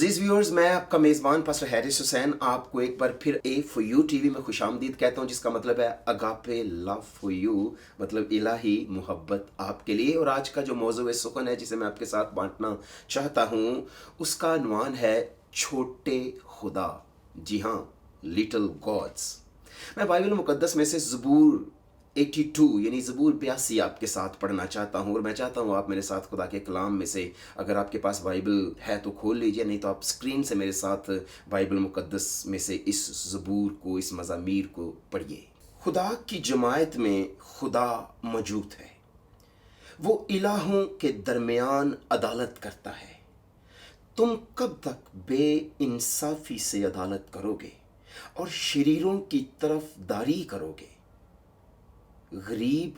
अजीज viewers, मैं आपका मेज़बान पास्टर हैरिस हुसैन आपको एक बार फिर ए फॉर यू टीवी में खुशामदीद कहता हूं, जिसका मतलब है अगापे लव फॉर यू, मतलब इलाही मोहब्बत आपके लिए। और आज का जो मौजू सुखन है जिसे मैं आपके साथ बांटना चाहता हूं, उसका अनवान है छोटे खुदा। जी हाँ, लिटिल गॉड्स। मैं बाइबल मुकद्दस में से ज़बूर 82 यानी ज़बूर 82 आपके साथ पढ़ना चाहता हूँ। और मैं चाहता हूँ आप मेरे साथ खुदा के कलाम में से, अगर आपके पास बाइबल है तो खोल लीजिए, नहीं तो आप स्क्रीन से मेरे साथ बाइबल मुकद्दस में से इस ज़बूर को, इस मज़ामीर को पढ़िए। खुदा की जमायत में खुदा मौजूद है। वो इलाहों के दरमियान अदालत करता है। तुम कब तक बेइंसाफी से अदालत करोगे और शरीरों की तरफदारी करोगे? गरीब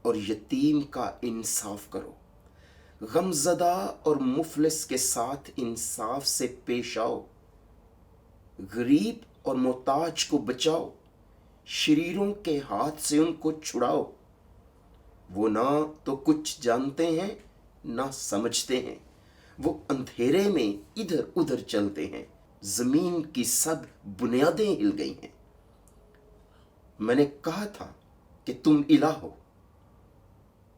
और यतीम का इंसाफ करो, गमज़दा और मुफलिस के साथ इंसाफ से पेश आओ। गरीब और मोहताज को बचाओ, शरीरों के हाथ से उनको छुड़ाओ। वो ना तो कुछ जानते हैं ना समझते हैं, वो अंधेरे में इधर उधर चलते हैं। ज़मीन की सब बुनियादें हिल गई हैं। मैंने कहा था कि तुम इलाह हो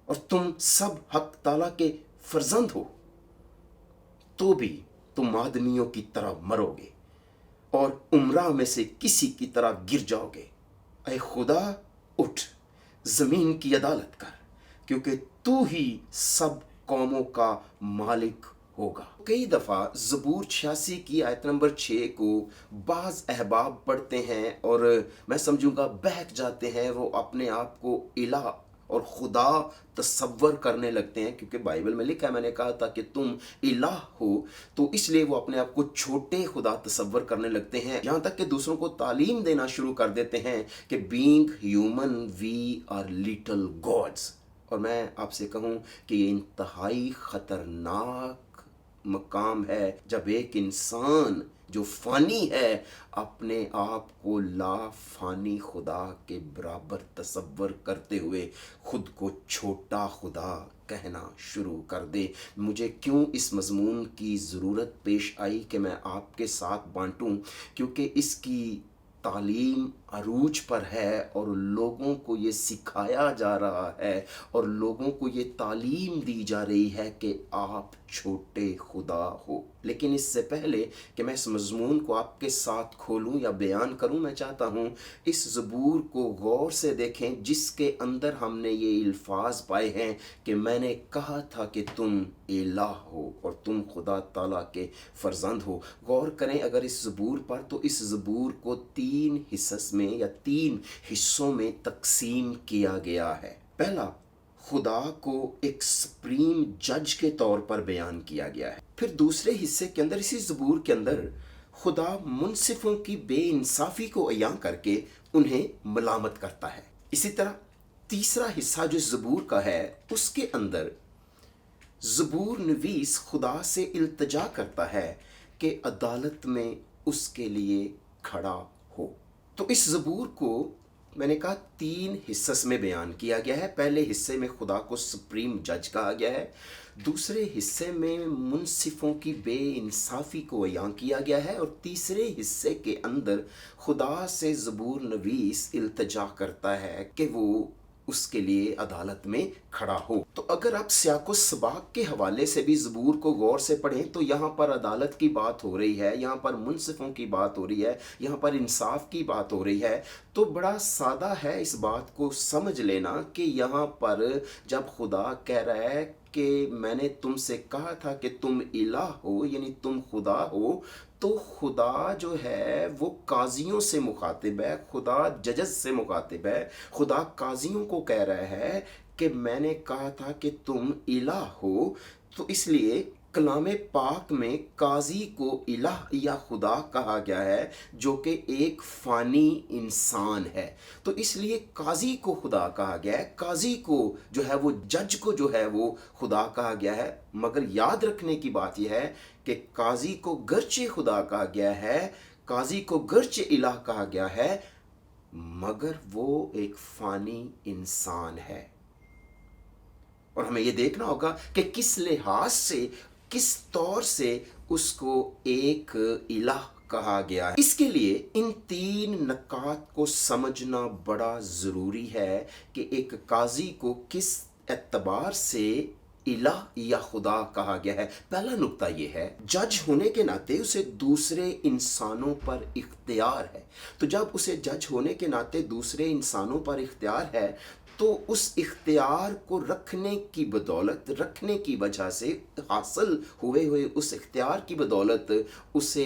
और तुम सब हक ताला के फर्जंद हो, तो भी तुम आदमियों की तरह मरोगे और उम्रा में से किसी की तरह गिर जाओगे। ऐ खुदा, उठ, जमीन की अदालत कर, क्योंकि तू ही सब कौमों का मालिक होगा। कई दफ़ा ज़बूर 86 की आयत नंबर 6 को बाज़ अहबाब पढ़ते हैं और मैं समझूंगा बहक जाते हैं। वो अपने आप को इलाह और खुदा तसव्वुर करने लगते हैं, क्योंकि बाइबल में लिखा है, मैंने कहा था कि तुम इलाह हो, तो इसलिए वो अपने आप को छोटे खुदा तसव्वुर करने लगते हैं। यहाँ तक कि दूसरों को तालीम देना शुरू कर देते हैं कि being human we are little gods. और मैं आपसे कहूँ कि ये इंतहाई ख़तरनाक मकाम है जब एक इंसान जो फ़ानी है अपने आप को ला फ़ानी खुदा के बराबर तसव्वुर करते हुए खुद को छोटा खुदा कहना शुरू कर दे। मुझे क्यों इस मज़मून की ज़रूरत पेश आई कि मैं आपके साथ बांटूं? क्योंकि इसकी तालीम अरूज पर है और लोगों को ये सिखाया जा रहा है और लोगों को ये तालीम दी जा रही है कि आप छोटे खुदा हो। लेकिन इससे पहले कि मैं इस मज़मून को आपके साथ खोलूं या बयान करूं, मैं चाहता हूं इस ज़बूर को गौर से देखें, जिसके अंदर हमने ये अल्फाज पाए हैं कि मैंने कहा था कि तुम इलाह हो और तुम खुदा ताला के फर्जंद हो। गौर करें अगर इस ज़बूर पर, तो इस ज़बूर को 3 हिस्स में या 3 हिस्सों में तकसीम किया गया है। पहला, खुदा को एक सुप्रीम जज के तौर पर बयान किया गया है। फिर दूसरे हिस्से के अंदर, इसी ज़बूर के अंदर, खुदा मुनसिफों की बेइंसाफ़ी को अयां करके उन्हें मलामत करता है। इसी तरह तीसरा हिस्सा जो ज़बूर का है, उसके अंदर ज़बूर नवीस खुदा से इल्तिजा करता है कि अदालत में उसके लिए खड़ा हो। तो इस ज़बूर को मैंने कहा 3 हिस्स में बयान किया गया है। पहले हिस्से में खुदा को सुप्रीम जज कहा गया है, दूसरे हिस्से में मुनसिफों की बेइंसाफ़ी को अयां किया गया है, और तीसरे हिस्से के अंदर खुदा से ज़बूर नवीस इल्तिजा करता है कि वो उसके लिए अदालत में खड़ा हो। तो अगर आप सियाको सबाक के हवाले से भी ज़बूर को गौर से पढ़ें, तो यहाँ पर अदालत की बात हो रही है, यहाँ पर मुनसिफों की बात हो रही है, यहाँ पर इंसाफ की बात हो रही है। तो बड़ा सादा है इस बात को समझ लेना कि यहाँ पर जब खुदा कह रहा है कि मैंने तुमसे कहा था कि तुम इलाह हो, यानी तुम खुदा हो, तो खुदा जो है वो काजियों से मुखातिब है, खुदा जजज से मुखातिब है। खुदा काजियों को कह रहा है कि मैंने कहा था कि तुम इलाह हो। तो इसलिए कलामे पाक में काजी को इलाह या खुदा कहा गया है, जो कि एक फ़ानी इंसान है। तो इसलिए काजी को खुदा कहा गया है, काजी को जो है वो, जज को जो है वो खुदा कहा गया है। मगर याद रखने की बात यह है कि काजी को गर्चे खुदा कहा गया है, काजी को गर्चे इलाह कहा गया है, मगर वो एक फ़ानी इंसान है। और हमें ये देखना होगा कि किस लिहाज से, किस तौर से उसको एक इलाह कहा गया है। इसके लिए इन 3 नकात को समझना बड़ा ज़रूरी है कि एक काजी को किस एतबार से इलाह या खुदा कहा गया है। पहला नुक्ता यह है, जज होने के नाते उसे दूसरे इंसानों पर इख्तियार है। तो जब उसे जज होने के नाते दूसरे इंसानों पर इख्तियार है, तो उस इख्तियार को रखने की बदौलत, रखने की वजह से हासिल हुए उस इख्तियार की बदौलत उसे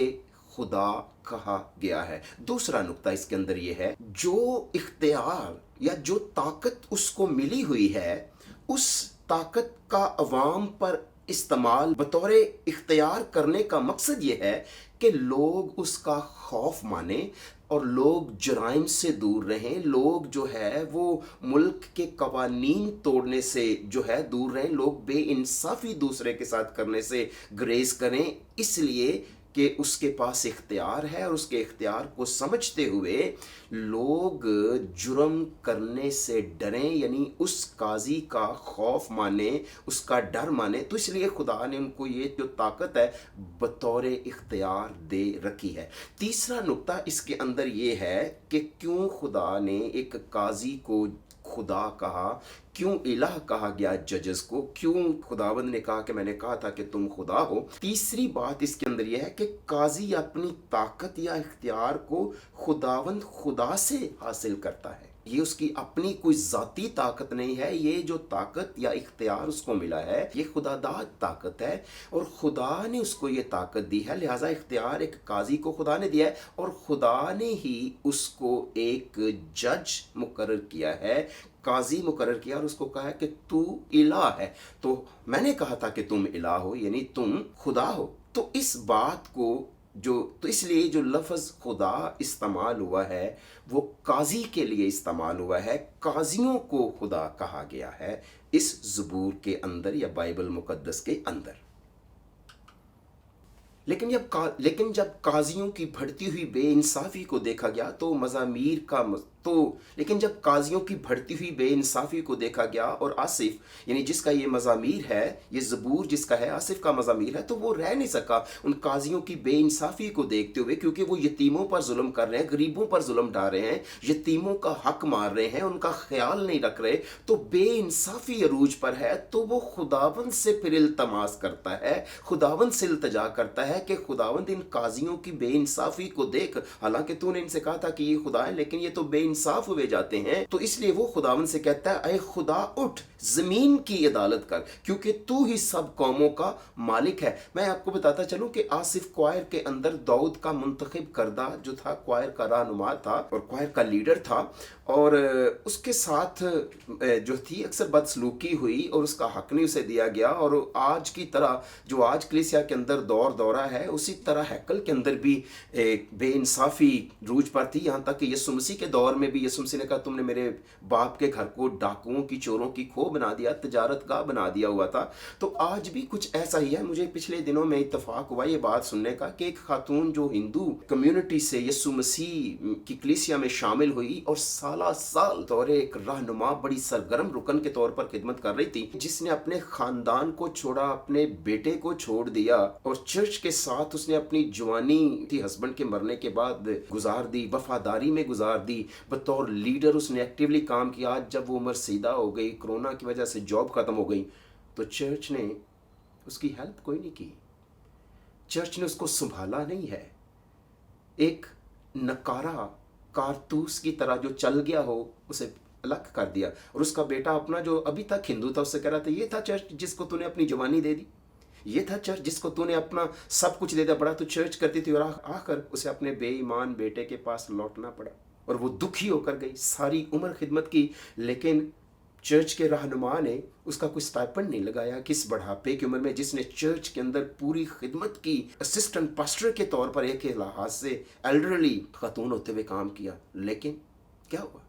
खुदा कहा गया है। दूसरा नुक्ता इसके अंदर यह है, जो इख्तियार या जो ताकत उसको मिली हुई है, उस ताकत का अवाम पर इस्तेमाल बतौर इख्तियार करने का मकसद ये है कि लोग उसका खौफ माने और लोग जराइम से दूर रहें, लोग जो है वो मुल्क के कवानीन तोड़ने से जो है दूर रहें, लोग बेइंसाफ़ी दूसरे के साथ करने से ग्रेज करें, इसलिए कि उसके पास इख्तियार है और उसके इख्तियार को समझते हुए लोग जुर्म करने से डरें, यानी उस काजी का खौफ माने, उसका डर माने। तो इसलिए खुदा ने उनको ये जो ताकत है बतौर इख्तियार दे रखी है। तीसरा नुक्ता इसके अंदर ये है कि क्यों खुदा ने एक काजी को खुदा कहा, क्यों इलाह कहा गया जजेस को, क्यों खुदावंद ने कहा कि मैंने कहा था कि तुम खुदा हो। तीसरी बात इसके अंदर यह है कि काजी अपनी ताकत या इख्तियार को खुदावंद खुदा से हासिल करता है। ये उसकी अपनी कोई ज़ाती ताकत नहीं है, ये जो ताकत या इख्तियार उसको मिला है ये खुदादाद ताकत है और खुदा ने उसको ये ताकत दी है। लिहाजा इख्तियार एक काजी को खुदा ने दिया है और खुदा ने ही उसको एक जज मुकर्रर किया है, काजी मुकर्रर किया और उसको कहा है कि तू इलाह है। तो मैंने कहा था कि तुम इलाह हो, यानी तुम खुदा हो। तो इस बात को तो इसलिए जो लफ्ज़ खुदा इस्तेमाल हुआ है वो काजी के लिए इस्तेमाल हुआ है, काजियों को खुदा कहा गया है इस ज़बूर के अंदर या बाइबल मुकद्दस के अंदर। लेकिन जब काजियों की बढ़ती हुई बेइंसाफ़ी को देखा गया तो मज़ामीर का लेकिन जब काजियों की बढ़ती हुई बेइंसाफ़ी को देखा गया और आसिफ यानी जिसका ये मज़ामीर है, ये ज़बूर जिसका है, आसिफ का मज़ामीर है, तो वो रह नहीं सका उन काजियों की बेइंसाफ़ी को देखते हुए, क्योंकि वो यतीमों पर जुल्म कर रहे हैं, गरीबों पर जुल्म ढा रहे हैं, यतीमों का हक मार रहे हैं, उनका ख्याल नहीं रख रहे। तो बेइंसाफ़ी अरूज पर है तो वो खुदावंद से फिर इल्तमास करता है, खुदावंद से इल्तजा करता है कि खुदावंद इन काजियों की बेइंसाफ़ी को देख, हालांकि तूने इनसे कहा था कि ये खुदा है लेकिन ये तो बेइंसाफ हुए जाते हैं। तो इसलिए वो खुदावंद से कहता है, अय खुदा उठ, जमीन की अदालत कर, क्योंकि तू ही सब कौमों का मालिक है। मैं आपको बताता चलूं कि आसिफ क्वायर के अंदर दाऊद का मुंतखब करदा जो था, क्वायर का रहनुमा था और क्वायर का लीडर था, और उसके साथ जो थी अक्सर बदसलूकी हुई और उसका हक नहीं उसे दिया गया। और आज की तरह जो आज कलीसिया के अंदर दौरा है, उसी तरह हैकल के अंदर भी एक बेइंसाफ़ी रूज पर थी। यहाँ तक कि यीशु मसीह के दौर में भी यीशु मसीह ने कहा, तुमने मेरे बाप के घर को डाकुओं की, चोरों की खो बना दिया, तजारत का बना दिया हुआ था। तो आज भी कुछ ऐसा ही है। मुझे पिछले दिनों में इत्तफाक हुआ ये बात सुनने का कि एक खातून जो हिंदू कम्युनिटी से यीशु मसीह की कलीसिया में शामिल हुई और साल तौर एक रहनुमा, बड़ी सरगर्म रुकन के तौर पर खिदमत कर रही थी, जिसने अपने खानदान को छोड़ा, अपने बेटे को छोड़ दिया और चर्च के साथ उसने अपनी जवानी थी हस्बैंड के मरने के बाद गुजार दी, वफादारी में गुजार दी, बतौर लीडर उसने एक्टिवली काम किया। आज जब वो उम्र सीधा हो गई, कोरोना की वजह से जॉब खत्म हो गई, तो चर्च ने उसकी हेल्प कोई नहीं की, चर्च ने उसको संभाला नहीं है। एक नकारा कारतूस की तरह जो चल गया हो उसे अलग कर दिया। और उसका बेटा अपना जो अभी तक हिंदू था उससे कह रहा था, ये था चर्च जिसको तूने अपनी जवानी दे दी, ये था चर्च जिसको तूने अपना सब कुछ दे दिया, बड़ा तू चर्च करती थी। और आकर उसे अपने बेईमान बेटे के पास लौटना पड़ा और वो दुखी होकर गई। सारी उम्र खिदमत की लेकिन चर्च के रहनुमा ने उसका कोई स्टाइपेंड नहीं लगाया। किस बढ़ापे की उम्र में जिसने चर्च के अंदर पूरी खिदमत की, असिस्टेंट पास्टर के तौर पर एक लिहाज से एल्डरली खातून होते हुए काम किया, लेकिन क्या हुआ?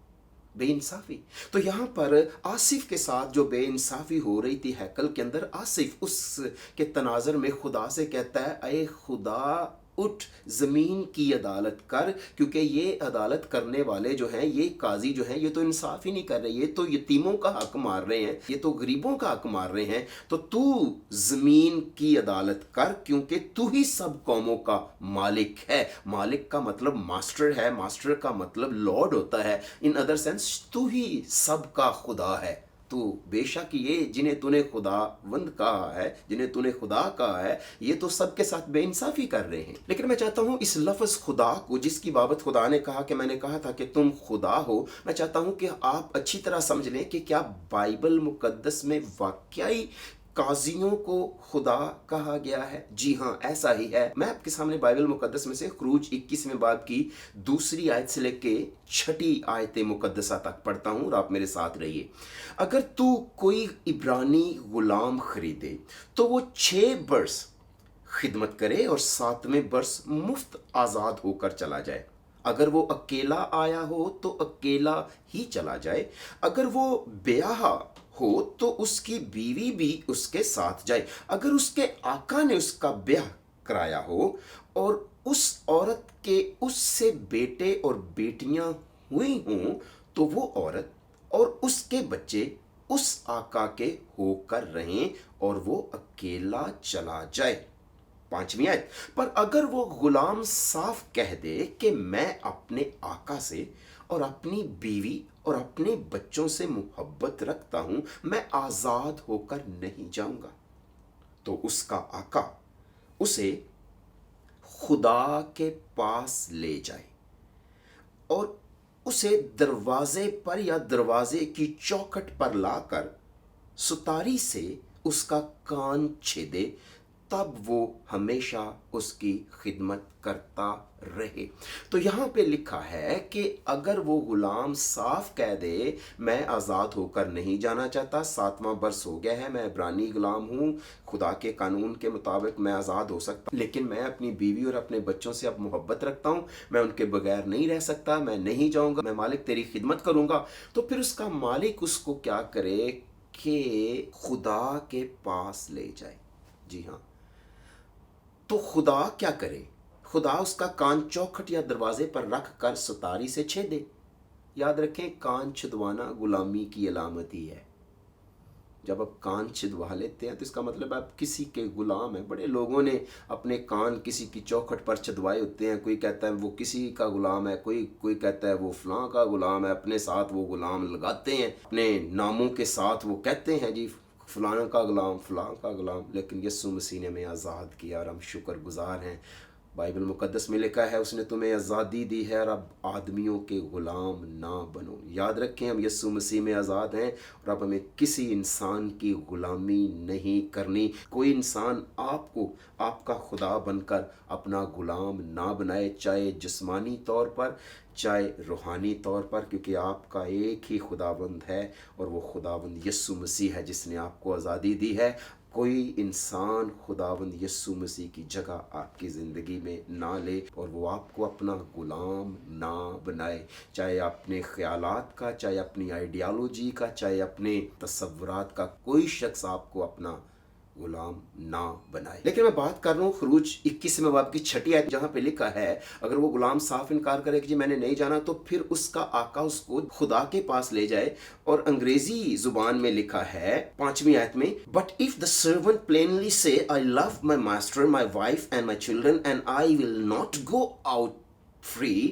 बेइंसाफ़ी। तो यहाँ पर आसिफ के साथ जो बेइंसाफ़ी हो रही थी हैकल के अंदर, आसिफ उस के तनाज़र में खुदा से कहता है, अय खुदा اٹھ زمین کی عدالت کر، کیونکہ یہ عدالت کرنے والے جو ہیں، یہ قاضی جو ہیں، یہ تو انصاف ہی نہیں کر رہے، یہ تو یتیموں کا حق مار رہے ہیں، یہ تو غریبوں کا حق مار رہے ہیں، تو زمین کی عدالت کر، کیونکہ تو ہی سب قوموں کا مالک ہے۔ مالک کا مطلب ماسٹر ہے، ماسٹر کا مطلب لارڈ ہوتا ہے، ان ادر سینس تو ہی سب کا خدا ہے۔ تو بے شک یہ جنہیں تو نے خداوند کہا ہے، جنہیں تو نے خدا کہا ہے، یہ تو سب کے ساتھ بے انصافی کر رہے ہیں۔ لیکن میں چاہتا ہوں اس لفظ خدا کو، جس کی بابت خدا نے کہا کہ میں نے کہا تھا کہ تم خدا ہو، میں چاہتا ہوں کہ آپ اچھی طرح سمجھ لیں کہ کیا بائبل مقدس میں واقعی قاضیوں کو خدا کہا گیا ہے؟ جی ہاں، ایسا ہی ہے۔ میں آپ کے سامنے بائبل مقدس میں سے خروج 21ویں باب کی 2 آیت سے لے کے 6 آیت مقدسہ تک پڑھتا ہوں، اور آپ میرے ساتھ رہیے۔ اگر تو کوئی عبرانی غلام خریدے تو وہ 6 برس خدمت کرے اور 7ویں برس مفت آزاد ہو کر چلا جائے۔ اگر وہ اکیلا آیا ہو تو اکیلا ہی چلا جائے، اگر وہ بیاہ ہو تو اس کی بیوی بھی اس کے ساتھ جائے۔ اگر اس کے آقا نے اس کا بیاہ کرایا ہو اور اس عورت کے اس سے بیٹے اور بیٹیاں ہوئی ہوں تو وہ عورت اور اس کے بچے اس آقا کے ہو کر رہیں اور وہ اکیلا چلا جائے۔ 5ویں آیت، پر اگر وہ غلام صاف کہہ دے کہ میں اپنے آقا سے اور اپنی بیوی اور اپنے بچوں سے محبت رکھتا ہوں، میں آزاد ہو کر نہیں جاؤں گا، تو اس کا آقا اسے خدا کے پاس لے جائے اور اسے دروازے پر یا دروازے کی چوکھٹ پر لا کر ستاری سے اس کا کان چھیدے، تب وہ ہمیشہ اس کی خدمت کرتا رہے۔ تو یہاں پہ لکھا ہے کہ اگر وہ غلام صاف کہہ دے میں آزاد ہو کر نہیں جانا چاہتا، 7واں برس ہو گیا ہے، میں عبرانی غلام ہوں، خدا کے قانون کے مطابق میں آزاد ہو سکتا ہوں، لیکن میں اپنی بیوی اور اپنے بچوں سے اب محبت رکھتا ہوں، میں ان کے بغیر نہیں رہ سکتا، میں نہیں جاؤں گا، میں مالک تیری خدمت کروں گا، تو پھر اس کا مالک اس کو کیا کرے کہ خدا کے پاس لے جائے۔ جی ہاں، تو خدا کیا کرے؟ خدا اس کا کان چوکھٹ یا دروازے پر رکھ کر ستاری سے چھیدے۔ یاد رکھیں، کان چھدوانا غلامی کی علامت ہی ہے۔ جب آپ کان چھدوا لیتے ہیں تو اس کا مطلب آپ کسی کے غلام ہیں۔ بڑے لوگوں نے اپنے کان کسی کی چوکھٹ پر چھدوائے ہوتے ہیں، کوئی کہتا ہے وہ کسی کا غلام ہے، کوئی کہتا ہے وہ فلاں کا غلام ہے، اپنے ساتھ وہ غلام لگاتے ہیں، اپنے ناموں کے ساتھ وہ کہتے ہیں جی فلاں کا غلام، فلاں کا غلام، لیکن یسوع مسیح نے ہمیں آزاد کیا اور ہم شکر گزار ہیں۔ بائبل مقدس میں لکھا ہے اس نے تمہیں آزادی دی ہے اور اب آدمیوں کے غلام نہ بنو۔ یاد رکھیں، ہم یسوع مسیح میں آزاد ہیں اور اب ہمیں کسی انسان کی غلامی نہیں کرنی۔ کوئی انسان آپ کو آپ کا خدا بن کر اپنا غلام نہ بنائے، چاہے جسمانی طور پر چاہے روحانی طور پر، کیونکہ آپ کا ایک ہی خداوند ہے اور وہ خداوند یسوع مسیح ہے جس نے آپ کو آزادی دی ہے۔ کوئی انسان خداوند یسوع مسیح کی جگہ آپ کی زندگی میں نہ لے اور وہ آپ کو اپنا غلام نہ بنائے، چاہے اپنے خیالات کا، چاہے اپنی آئیڈیالوجی کا، چاہے اپنے تصورات کا، کوئی شخص آپ کو اپنا غلام نہ بنائے۔ لیکن میں بات کر رہا ہوں خروج 21ویں باب کی 6 آیت، جہاں پہ لکھا ہے اگر وہ غلام صاف انکار کرے کہ جی میں نے نہیں جانا، تو پھر اس کا آقا اس کو خدا کے پاس لے جائے، اور انگریزی زبان میں لکھا ہے 5ویں آیت میں، but if the servant plainly say I love my master, my wife and my children and I will not go out free,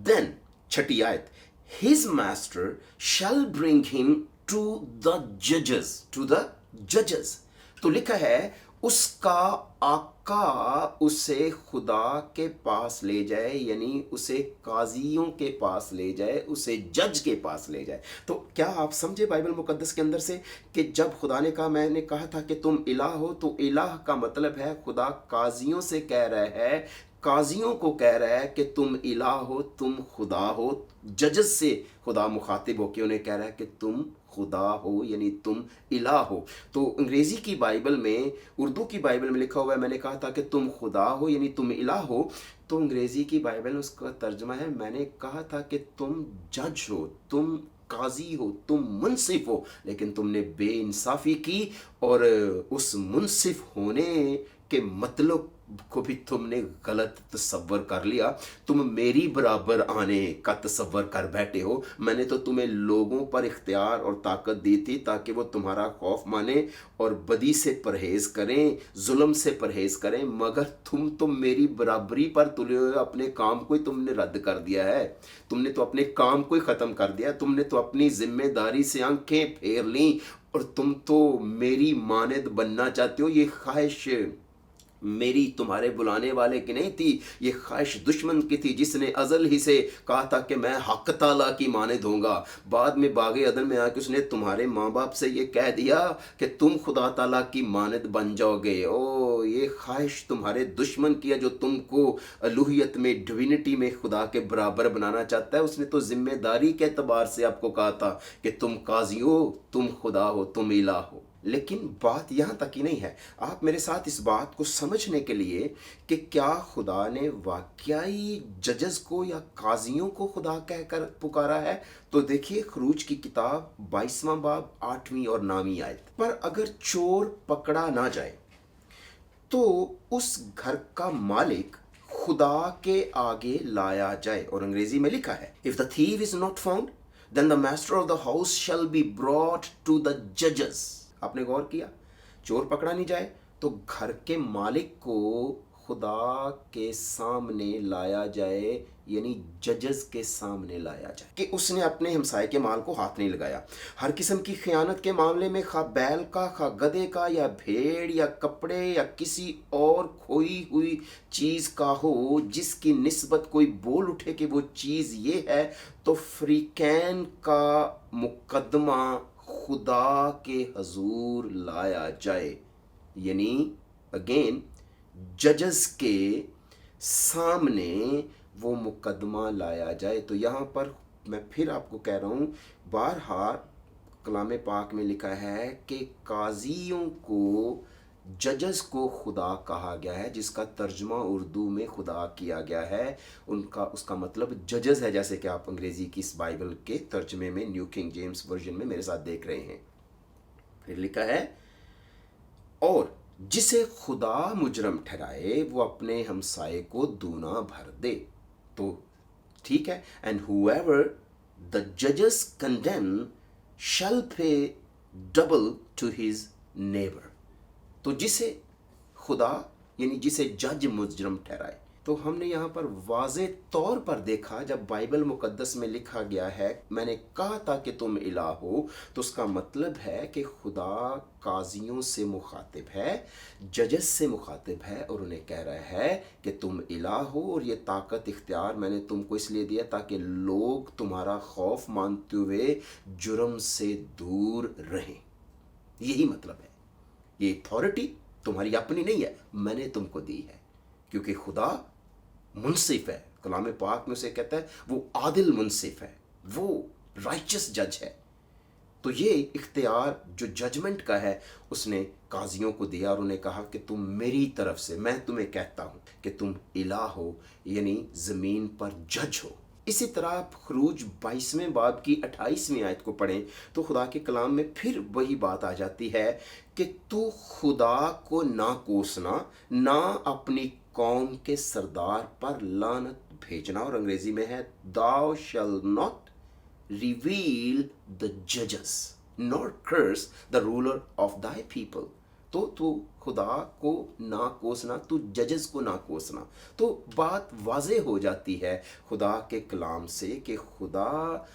then 6 آیت his master shall bring him to the judges. تو لکھا ہے اس کا آقا اسے خدا کے پاس لے جائے، یعنی اسے قاضیوں کے پاس لے جائے، اسے جج کے پاس لے جائے۔ تو کیا آپ سمجھے بائبل مقدس کے اندر سے کہ جب خدا نے کہا میں نے کہا تھا کہ تم الہ ہو، تو الہ کا مطلب ہے خدا قاضیوں سے کہہ رہا ہے، قاضیوں کو کہہ رہا ہے کہ تم الہ ہو، تم خدا ہو۔ ججز سے خدا مخاطب ہو کے انہیں کہہ رہا ہے کہ تم خدا ہو، یعنی تم الہ ہو۔ تو انگریزی کی بائبل میں، اردو کی بائبل میں لکھا ہوا ہے میں نے کہا تھا کہ تم خدا ہو یعنی تم الہ ہو، تو انگریزی کی بائبل میں اس کا ترجمہ ہے میں نے کہا تھا کہ تم جج ہو، تم قاضی ہو، تم منصف ہو، لیکن تم نے بے انصافی کی اور اس منصف ہونے کے مطلب को भी तुमने गलत तसव्वुर कर लिया। तुम मेरी बराबर आने का तसव्वुर कर बैठे हो। मैंने तो तुम्हें लोगों पर इख्तियार और ताकत दी थी ताकि वो तुम्हारा खौफ माने और बदी से परहेज करें, जुल्म से परहेज करें, मगर तुम तो मेरी बराबरी पर तुले हुए अपने काम को ही तुमने रद्द कर दिया है। तुमने तो अपने काम को ही ख़त्म कर दिया। तुमने तो अपनी जिम्मेदारी से आंखें फेर लीं और तुम तो मेरी मानद बनना चाहते हो। ये ख्वाहिश मेरी तुम्हारे बुलाने वाले की नहीं थी, ये ख्वाहिश दुश्मन की थी जिसने अज़ल ही से कहा था कि मैं हक ताला की मानद होऊंगा। बाद में बागे अदन में आके उसने तुम्हारे माँ बाप से ये कह दिया कि तुम खुदा ताला की मानद बन जाओगे। ओ, ये ख्वाहिश तुम्हारे दुश्मन की है जो तुमको अलूहियत में, डिविनिटी में खुदा के बराबर बनाना चाहता है। उसने तो जिम्मेदारी के एतबार से आपको कहा था कि तुम काजी हो, तुम खुदा हो, तुम इलाह हो। लेकिन बात यहाँ तक ही नहीं है। आप मेरे साथ इस बात को समझने के लिए कि क्या खुदा ने वाकई जजेस को या काजियों को खुदा कहकर पुकारा है, तो देखिए खरूज की किताब 22वां बाब 8वीं और 9वीं आयत पर, अगर चोर पकड़ा ना जाए तो उस घर का मालिक खुदा के आगे लाया जाए। और अंग्रेजी में लिखा है, if the thief is not found then the master of the house shall be brought to the जजेस। आपने गौर किया, चोर पकड़ा नहीं जाए तो घर के मालिक को खुदा के सामने लाया जाए, यानी जजेस के सामने लाया जाए कि उसने अपने हमसाये के माल को हाथ नहीं लगाया। हर किस्म की खयानत के मामले में, खा बैल का, खा गधे का, या भेड़ या कपड़े या किसी और खोई हुई चीज़ का हो जिसकी निस्बत कोई बोल उठे कि वो चीज़ ये है, तो फ्रीकैन का मुकदमा खुदा के हजूर लाया जाए, यानी अगेन जजेस के सामने वो मुकदमा लाया जाए। तो यहाँ पर मैं फिर आपको कह रहा हूँ, बारहा कलाम पाक में लिखा है कि काजियों को, जजेस को खुदा कहा गया है, जिसका तर्जमा उर्दू में खुदा किया गया है। उसका मतलब जजेस है, जैसे कि आप अंग्रेज़ी की इस बाइबल के तर्जमे में न्यू किंग जेम्स वर्जन में मेरे साथ देख रहे हैं। फिर लिखा है, और जिसे खुदा मुजरम ठहराए वो अपने हमसाये को दूना भर दे। तो ठीक है, एंड हुएवर द जजेस कंडेम शैल पे डबल टू हिज नेबर। तो जिसे खुदा, यानी जिसे जज मुजरम ठहराए। तो हमने यहाँ पर वाज़े तौर पर देखा, जब बाइबल मुकद्दस में लिखा गया है मैंने कहा था कि तुम इलाह हो, तो उसका मतलब है कि खुदा काजियों से मुखातिब है, जजेस से मुखातिब है और उन्हें कह रहा है कि तुम इलाह हो और ये ताकत इख्तियार मैंने तुमको इसलिए दिया ताकि लोग तुम्हारा खौफ मानते हुए जुर्म से दूर रहें। यही मतलब है। ये अथॉरिटी तुम्हारी अपनी नहीं है, मैंने तुमको दी है, क्योंकि खुदा मुनसिफ है। कलाम पाक में उसे कहता है वो आदिल मुनसिफ है, वो राइचस जज है। तो ये इख्तियार जो जजमेंट का है उसने काजियों को दिया और उन्हें कहा कि तुम मेरी तरफ से, मैं तुम्हें कहता हूँ कि तुम इलाह हो, यानी ज़मीन पर जज हो। इसी तरह आप खरूज 22वें बाब की 28वीं आयत को पढ़ें तो खुदा के कलाम में फिर वही बात आ जाती है कि तू खुदा को ना कोसना, ना अपनी कौम के सरदार पर लानत भेजना। और अंग्रेजी में है, thou shall not reveal the judges nor curse the ruler of thy people। तो तू खुदा को ना कोसना, तू जजेस को ना कोसना। तो बात वाज़े हो जाती है खुदा के कलाम से कि खुदा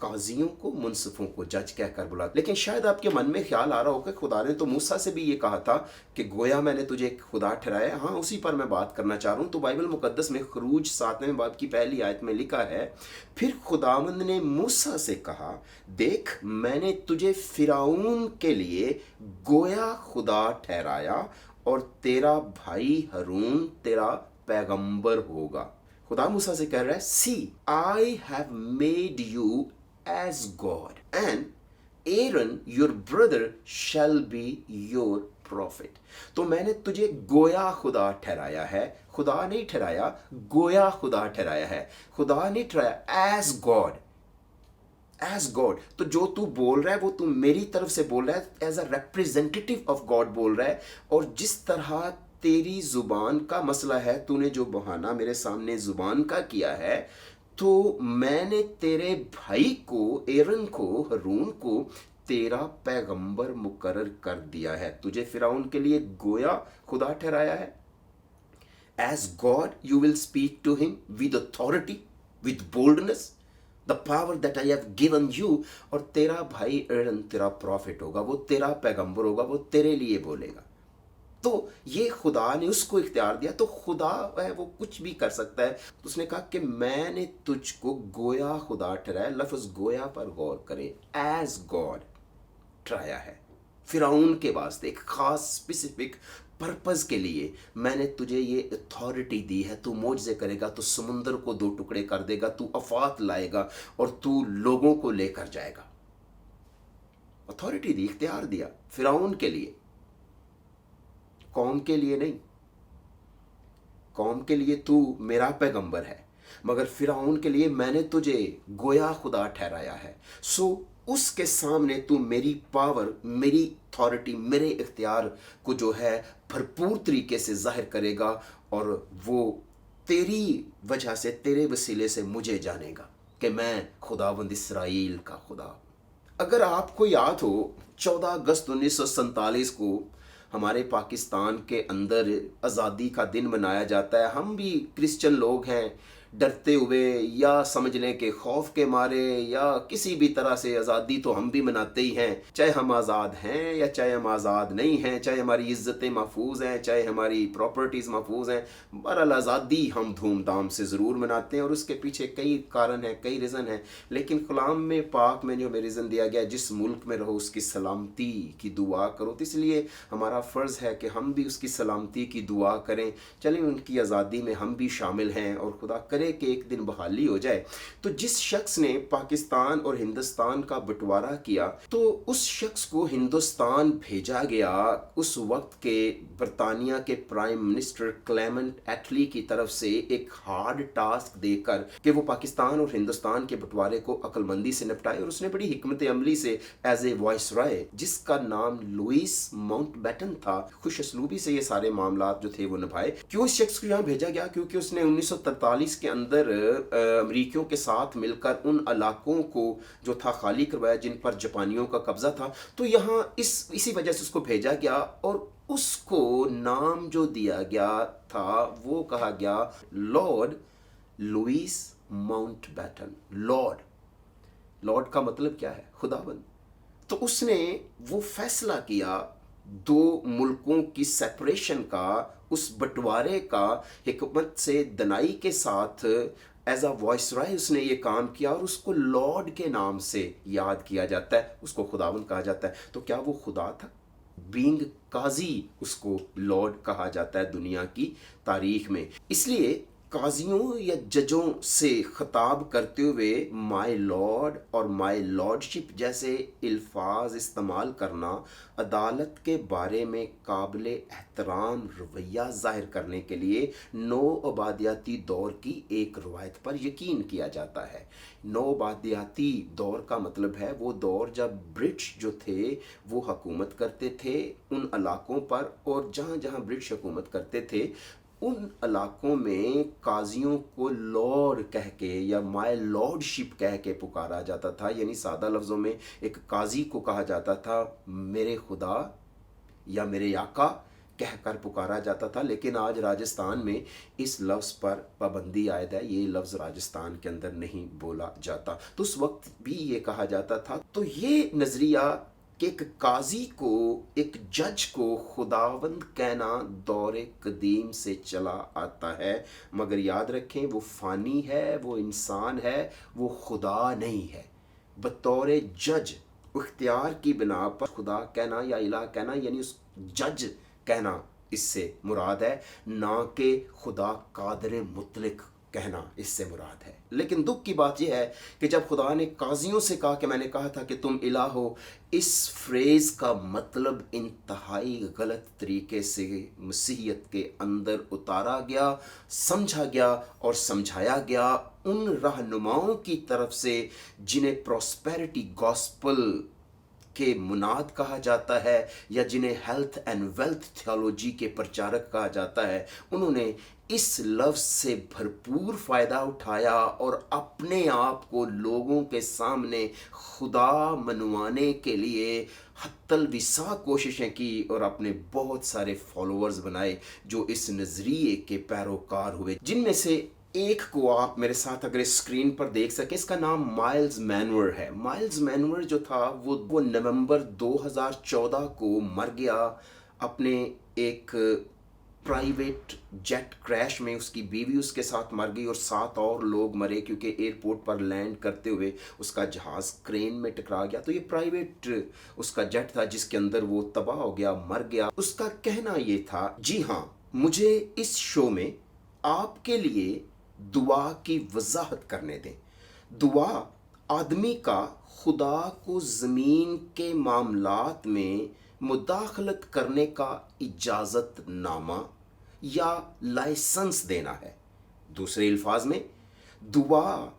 काजियों को, मुनसिफों को जज कहकर बुला। लेकिन शायद आपके मन में ख्याल आ रहा होगा खुदा ने तो मूसा से भी ये कहा था कि गोया मैंने तुझे खुदा ठहराया। हाँ, उसी पर मैं बात करना चाह रहा हूँ। तो बाइबल मुकद्दस में खरूज 7वें बाब की पहली आयत में लिखा है, फिर खुदावंद ने मूसा से कहा, देख मैंने तुझे फिरौन के लिए गोया खुदा ठहराया और तेरा भाई हारून तेरा पैगंबर होगा। खुदा मूसा से कह रहा है, see I have made you as God and Aaron your brother shall be your prophet। तो मैंने तुझे गोया खुदा ठहराया है, खुदा नहीं ठहराया, गोया खुदा ठहराया है। खुदा नहीं ठहराया, as God, as God। तो जो तू बोल रहा है वो तू मेरी तरफ से बोल रहा है, as a representative of God बोल रहा है। और जिस तरह तेरी जुबान का मसला है, तूने जो बहाना मेरे सामने जुबान का किया है, तो मैंने तेरे भाई को, एरन को, हरून को तेरा पैगंबर मुकर्रर कर दिया है, तुझे फिरौन के लिए गोया खुदा ठहराया है। As God, you will speak to him with authority, with boldness, the power that I have given you। और तेरा भाई एरन तेरा प्रॉफिट होगा, वो तेरा पैगंबर होगा, वो तेरे लिए बोलेगा। तो ये खुदा ने उसको इख्तियार दिया, तो खुदा है वो कुछ भी कर सकता है। तो उसने कहा कि मैंने तुझको गोया खुदा ठहराया। लफ्ज़ गोया पर गौर करें, एज गॉड ठहराया है फिरौन के वास्ते, एक खास स्पेसिफिक पर्पस के लिए मैंने तुझे ये अथॉरिटी दी है। तू मौजज़े करेगा, तू समुंदर को दो टुकड़े कर देगा, तू अफात लाएगा और तू लोगों को लेकर जाएगा। अथॉरिटी दी, इख्तियार दिया फिरौन के लिए, कौम के लिए नहीं। कौम के लिए तू मेरा पैगंबर है, मगर फिरौन के लिए मैंने तुझे गोया खुदा ठहराया है। सो उसके सामने तू मेरी पावर, मेरी अथॉरिटी, मेरे इख्तियार को जो है भरपूर तरीके से जाहिर करेगा, और वो तेरी वजह से, तेरे वसीले से मुझे जानेगा कि मैं खुदावंद इसराइल का खुदा। अगर आपको याद हो, 14 अगस्त 1947 को हमारे पाकिस्तान के अंदर आज़ादी का दिन मनाया जाता है। हम भी क्रिश्चियन लोग हैं, डरते हुए या समझ लें कि खौफ के मारे या किसी भी तरह से आज़ादी तो हम भी मनाते ही हैं, चाहे हम आज़ाद हैं या चाहे हम आज़ाद नहीं हैं, चाहे हमारी इज़्ज़तें महफूज हैं, चाहे हमारी प्रॉपर्टीज़ महफूज हैं। बहरहाल आज़ादी हम धूमधाम से ज़रूर मनाते हैं, और उसके पीछे कई कारण हैं, कई रीज़न हैं। लेकिन कलाम में पाक में जो हमें रीज़न दिया गया, जिस मुल्क में रहो उसकी सलामती की दुआ करो, तो इसलिए हमारा फ़र्ज़ है कि हम भी उसकी सलामती की दुआ करें। चलें, उनकी आज़ादी में हम भी शामिल हैं, और खुदा करे कि एक दिन बहाली हो जाए। तो जिस शख्स ने पाकिस्तान और हिंदुस्तान का बंटवारा किया, तो उस शख्स को हिंदुस्तान भेजा गया उस वक्त के बरतानिया के प्राइम मिनिस्टर क्लेमेंट एटली की तरफ से एक हार्ड टास्क देकर कि वो पाकिस्तान और हिंदुस्तान के बंटवारे को अक्लमंदी से निपटाए। और उसने बड़ी हिकमत अमली से एज ए वाइसराय, जिसका नाम लुइस माउंटबेटन था, खुश असलूबी से ये सारे मामला जो थे वो निभाए। क्यों इस शख्स को यहाँ भेजा गया? क्योंकि उसने 1943 के अंदर अमरीकियों के साथ मिलकर उन इलाकों को जो था खाली करवाया जिन पर जापानियों का कब्जा था। तो यहाँ इसी वजह से उसको भेजा गया, और उसको नाम जो दिया गया था वो कहा गया लॉर्ड लुइस माउंटबेटन। लॉर्ड का मतलब क्या है? खुदाबंद। तो उसने वो फैसला किया दो मुल्कों की सेपरेशन का, उस बंटवारे का हिकमत से दनाई के साथ एज अ वॉइसराय उसने ये काम किया, और उसको लॉर्ड के नाम से याद किया जाता है, उसको खुदावंद कहा जाता है। तो क्या वो खुदा था? बीइंग काजी उसको लॉर्ड कहा जाता है दुनिया की तारीख में। इसलिए काजियों या जजों से खिताब करते हुए माय लॉर्ड और माय लॉर्डशिप जैसे अल्फाज इस्तेमाल करना अदालत के बारे में काबिल एहतराम रवैया ज़ाहिर करने के लिए नौआबादियाती दौर की एक रवायत पर यकीन किया जाता है। नौआबादियाती दौर का मतलब है वो दौर जब ब्रिटिश जो थे वो हुकूमत करते थे उन इलाकों पर, और जहाँ जहाँ ब्रिटिश हुकूमत करते थे उन इलाकों में काजियों को लॉर्ड कह के या माय लॉर्डशिप कह के पुकारा जाता था। यानी सादा लफ्ज़ों में एक काजी को कहा जाता था मेरे खुदा या मेरे आका कहकर पुकारा जाता था। लेकिन आज राजस्थान में इस लफ्ज़ पर पाबंदी आयद है, ये लफ्ज़ राजस्थान के अंदर नहीं बोला जाता। तो उस वक्त भी ये कहा जाता था। तो ये नज़रिया कि एक काजी को, एक जज को खुदावंद कहना दौर कदीम से चला आता है, मगर याद रखें वो फ़ानी है, वो इंसान है, वो खुदा नहीं है। बतौर जज इख्तियार की बिना पर खुदा कहना या इलाह कहना, यानी उस जज कहना इससे मुराद है, ना कि खुदा कादर मुतलक कहना इससे मुराद है। लेकिन दुख की बात यह है कि जब खुदा ने काजियों से कहा कि मैंने कहा था कि तुम इलाह हो, इस फ्रेज़ का मतलब इंतहाई गलत तरीके से मसीहियत के अंदर उतारा गया, समझा गया और समझाया गया उन रहनुमाओं की तरफ से जिन्हें प्रॉस्पेरिटी गॉस्पल के मुनाद कहा जाता है या जिन्हें हेल्थ एंड वेल्थ थियोलॉजी के प्रचारक कहा जाता है, उन्होंने इस लफ्ज़ से भरपूर फ़ायदा उठाया और अपने आप को लोगों के सामने खुदा मनवाने के लिए हत्तल-विसा कोशिशें की और अपने बहुत सारे फॉलोअर्स बनाए जो इस नज़रिए के पैरोकार हुए, जिनमें से एक को आप मेरे साथ अगर स्क्रीन पर देख सके, इसका नाम माइल्स मैनवर है। माइल्स मैनवर जो था वो नवंबर 2014 को मर गया अपने एक प्राइवेट जेट क्रैश में। उसकी बीवी उसके साथ मर गई और 7 और लोग मरे क्योंकि एयरपोर्ट पर लैंड करते हुए उसका जहाज़ क्रेन में टकरा गया। तो ये प्राइवेट उसका जेट था जिसके अंदर वो तबाह हो गया, मर गया। उसका कहना ये था, जी हाँ, मुझे इस शो में आपके लिए दुआ की वजाहत करने दें। दुआ आदमी का खुदा को ज़मीन के मामलात में मुदाखलत करने का इजाज़त नामा या लाइसेंस देना है। दूसरे अल्फाज में, दुआ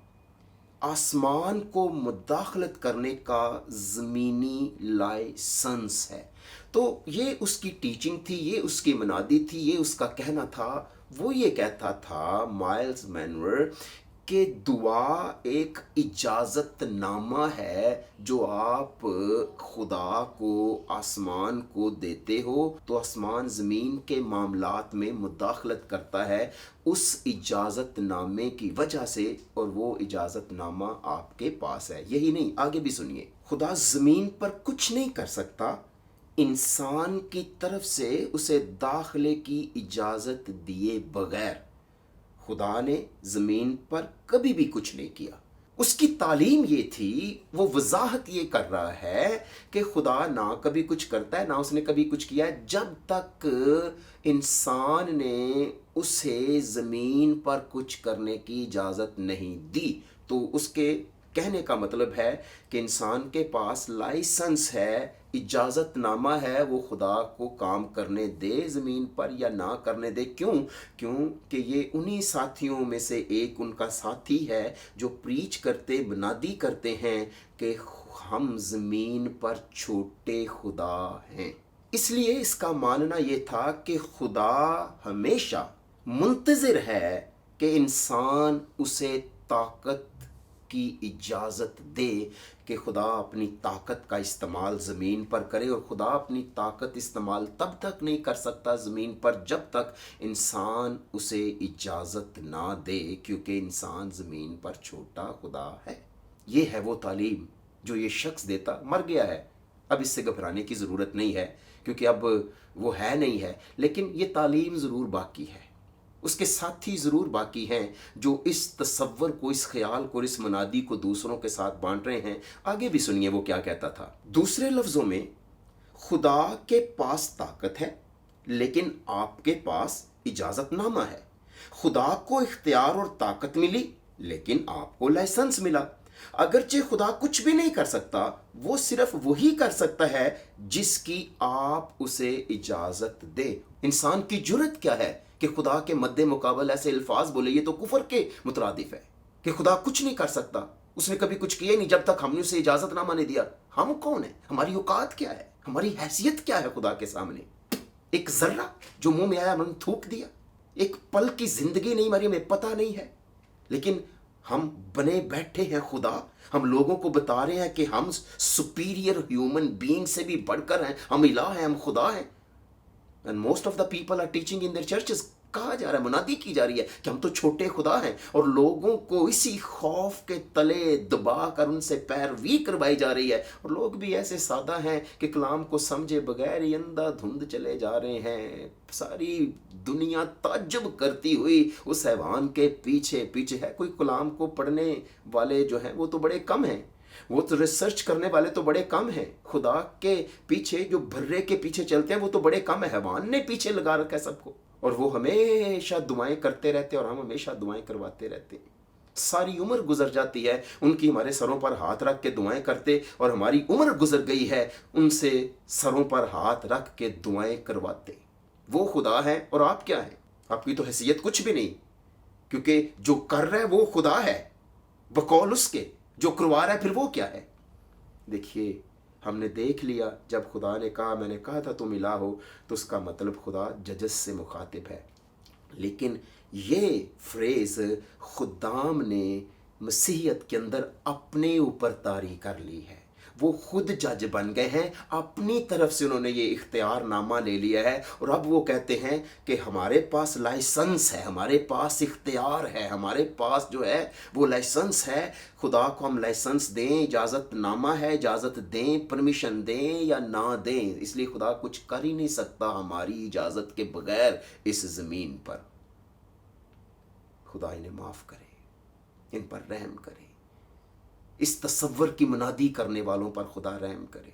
आसमान को मुदाखलत करने का ज़मीनी लाइसेंस है। तो ये उसकी टीचिंग थी, ये उसकी मनादी थी, ये उसका कहना था। वो ये कहता था माइल्स मैनवर कि दुआ एक इजाज़त नामा है जो आप खुदा को, आसमान को देते हो तो आसमान ज़मीन के मामलात में मुदाखलत करता है उस इजाज़त नामे की वजह से, और वो इजाज़त नामा आपके पास है। यही नहीं, आगे भी सुनिए। खुदा ज़मीन पर कुछ नहीं कर सकता इंसान की तरफ से उसे दाखिले की इजाज़त दिए बगैर। खुदा ने ज़मीन पर कभी भी कुछ नहीं किया। उसकी तालीम ये थी, वो वजाहत ये कर रहा है कि खुदा ना कभी कुछ करता है, ना उसने कभी कुछ किया है जब तक इंसान ने उसे ज़मीन पर कुछ करने की इजाज़त नहीं दी। तो उसके कहने का मतलब है कि इंसान के पास लाइसेंस है, इजाज़त नामा है, वो खुदा को काम करने दे ज़मीन पर या ना करने दे। क्योंकि ये उन्हीं साथियों में से एक उनका साथी है जो प्रीच करते, मुनादी करते हैं कि हम ज़मीन पर छोटे खुदा हैं। इसलिए इसका मानना ये था कि खुदा हमेशा मुंतज़िर है कि इंसान उसे ताकत की इजाज़त दे कि खुदा अपनी ताकत का इस्तेमाल ज़मीन पर करे। और खुदा अपनी ताकत इस्तेमाल तब तक नहीं कर सकता ज़मीन पर जब तक इंसान उसे इजाज़त ना दे, क्योंकि इंसान ज़मीन पर छोटा खुदा है। ये है वो तालीम जो ये शख्स देता। मर गया है, अब इससे घबराने की ज़रूरत नहीं है क्योंकि अब वो है नहीं है, लेकिन ये तालीम ज़रूर बाकी है। उसके साथी ज़रूर बाकी हैं जो इस तसव्वुर को, इस ख्याल को, इस मुनादी को दूसरों के साथ बांट रहे हैं। आगे भी सुनिए वो क्या कहता था। दूसरे लफ्ज़ों में, खुदा के पास ताकत है लेकिन आपके पास इजाज़तनामा है। खुदा को इख्तियार और ताकत मिली लेकिन आपको लाइसेंस मिला। अगरचे खुदा कुछ भी नहीं कर सकता, वो सिर्फ वही कर सकता है जिसकी आप उसे इजाज़त दे। इंसान की जुर्रत क्या है कि खुदा के मद्दे मुकाबल ऐसे अल्फाज बोले। ये तो कुफर के मुतरादिफ है कि खुदा कुछ नहीं कर सकता, उसने कभी कुछ किया ही नहीं जब तक हमने उसे इजाज़तनामा नहीं दिया। हम कौन है, हमारी औकात क्या है, हमारी हैसियत क्या है खुदा के सामने। एक जर्रा जो मुंह में आया मन थूक दिया, एक पल की जिंदगी नहीं मरी, हमें पता नहीं है, लेकिन हम बने बैठे हैं खुदा। हम लोगों को बता रहे हैं कि हम सुपीरियर ह्यूमन बीइंग से भी बढ़कर हैं, हम इलाह हैं, हम खुदा हैं। And most of the people are teaching in their churches. कहा जा रहा है, मुनादी की जा रही है कि हम तो छोटे खुदा हैं, और लोगों को इसी खौफ के तले दबा कर उनसे पैरवी करवाई जा रही है। और लोग भी ऐसे सादा हैं कि कलाम को समझे बगैर ही अंधाधुंध चले जा रहे हैं। सारी दुनिया ताज्जुब करती हुई उस हैवान के पीछे पीछे है। कोई कलाम को पढ़ने वाले जो हैं वो तो बड़े कम हैं, वो तो रिसर्च करने वाले तो बड़े कम हैं। खुदा के पीछे जो भर्रे के पीछे चलते हैं वो तो बड़े कम है। हैवान ने पीछे लगा रखा है सबको, और वो हमेशा दुआएं करते रहते हैं और हम हमेशा दुआएं करवाते रहते हैं। सारी उम्र गुजर जाती है उनकी हमारे सरों पर हाथ रख के दुआएं करते, और हमारी उम्र गुजर गई है उनसे सरों पर हाथ रख के दुआएं करवाते। वो खुदा है और आप क्या हैं? आपकी तो हैसियत कुछ भी नहीं, क्योंकि जो कर रहा है वो खुदा है, बकौल उसके। जो करवा रहा है फिर वो क्या है? देखिए, ہم نے دیکھ لیا جب خدا نے کہا میں نے کہا تھا تم الہ ہو، تو اس کا مطلب خدا ججس سے مخاطب ہے۔ لیکن یہ فریز خدام نے مسیحیت کے اندر اپنے اوپر طاری کر لی ہے، وہ خود جج بن گئے ہیں، اپنی طرف سے انہوں نے یہ اختیار نامہ لے لیا ہے، اور اب وہ کہتے ہیں کہ ہمارے پاس لائسنس ہے، ہمارے پاس اختیار ہے، ہمارے پاس جو ہے وہ لائسنس ہے، خدا کو ہم لائسنس دیں، اجازت نامہ ہے، اجازت دیں، پرمیشن دیں یا نہ دیں، اس لیے خدا کچھ کر ہی نہیں سکتا ہماری اجازت کے بغیر اس زمین پر۔ خدا انہیں معاف کرے، ان پر رحم کرے، اس تصور کی منادی کرنے والوں پر خدا رحم کرے،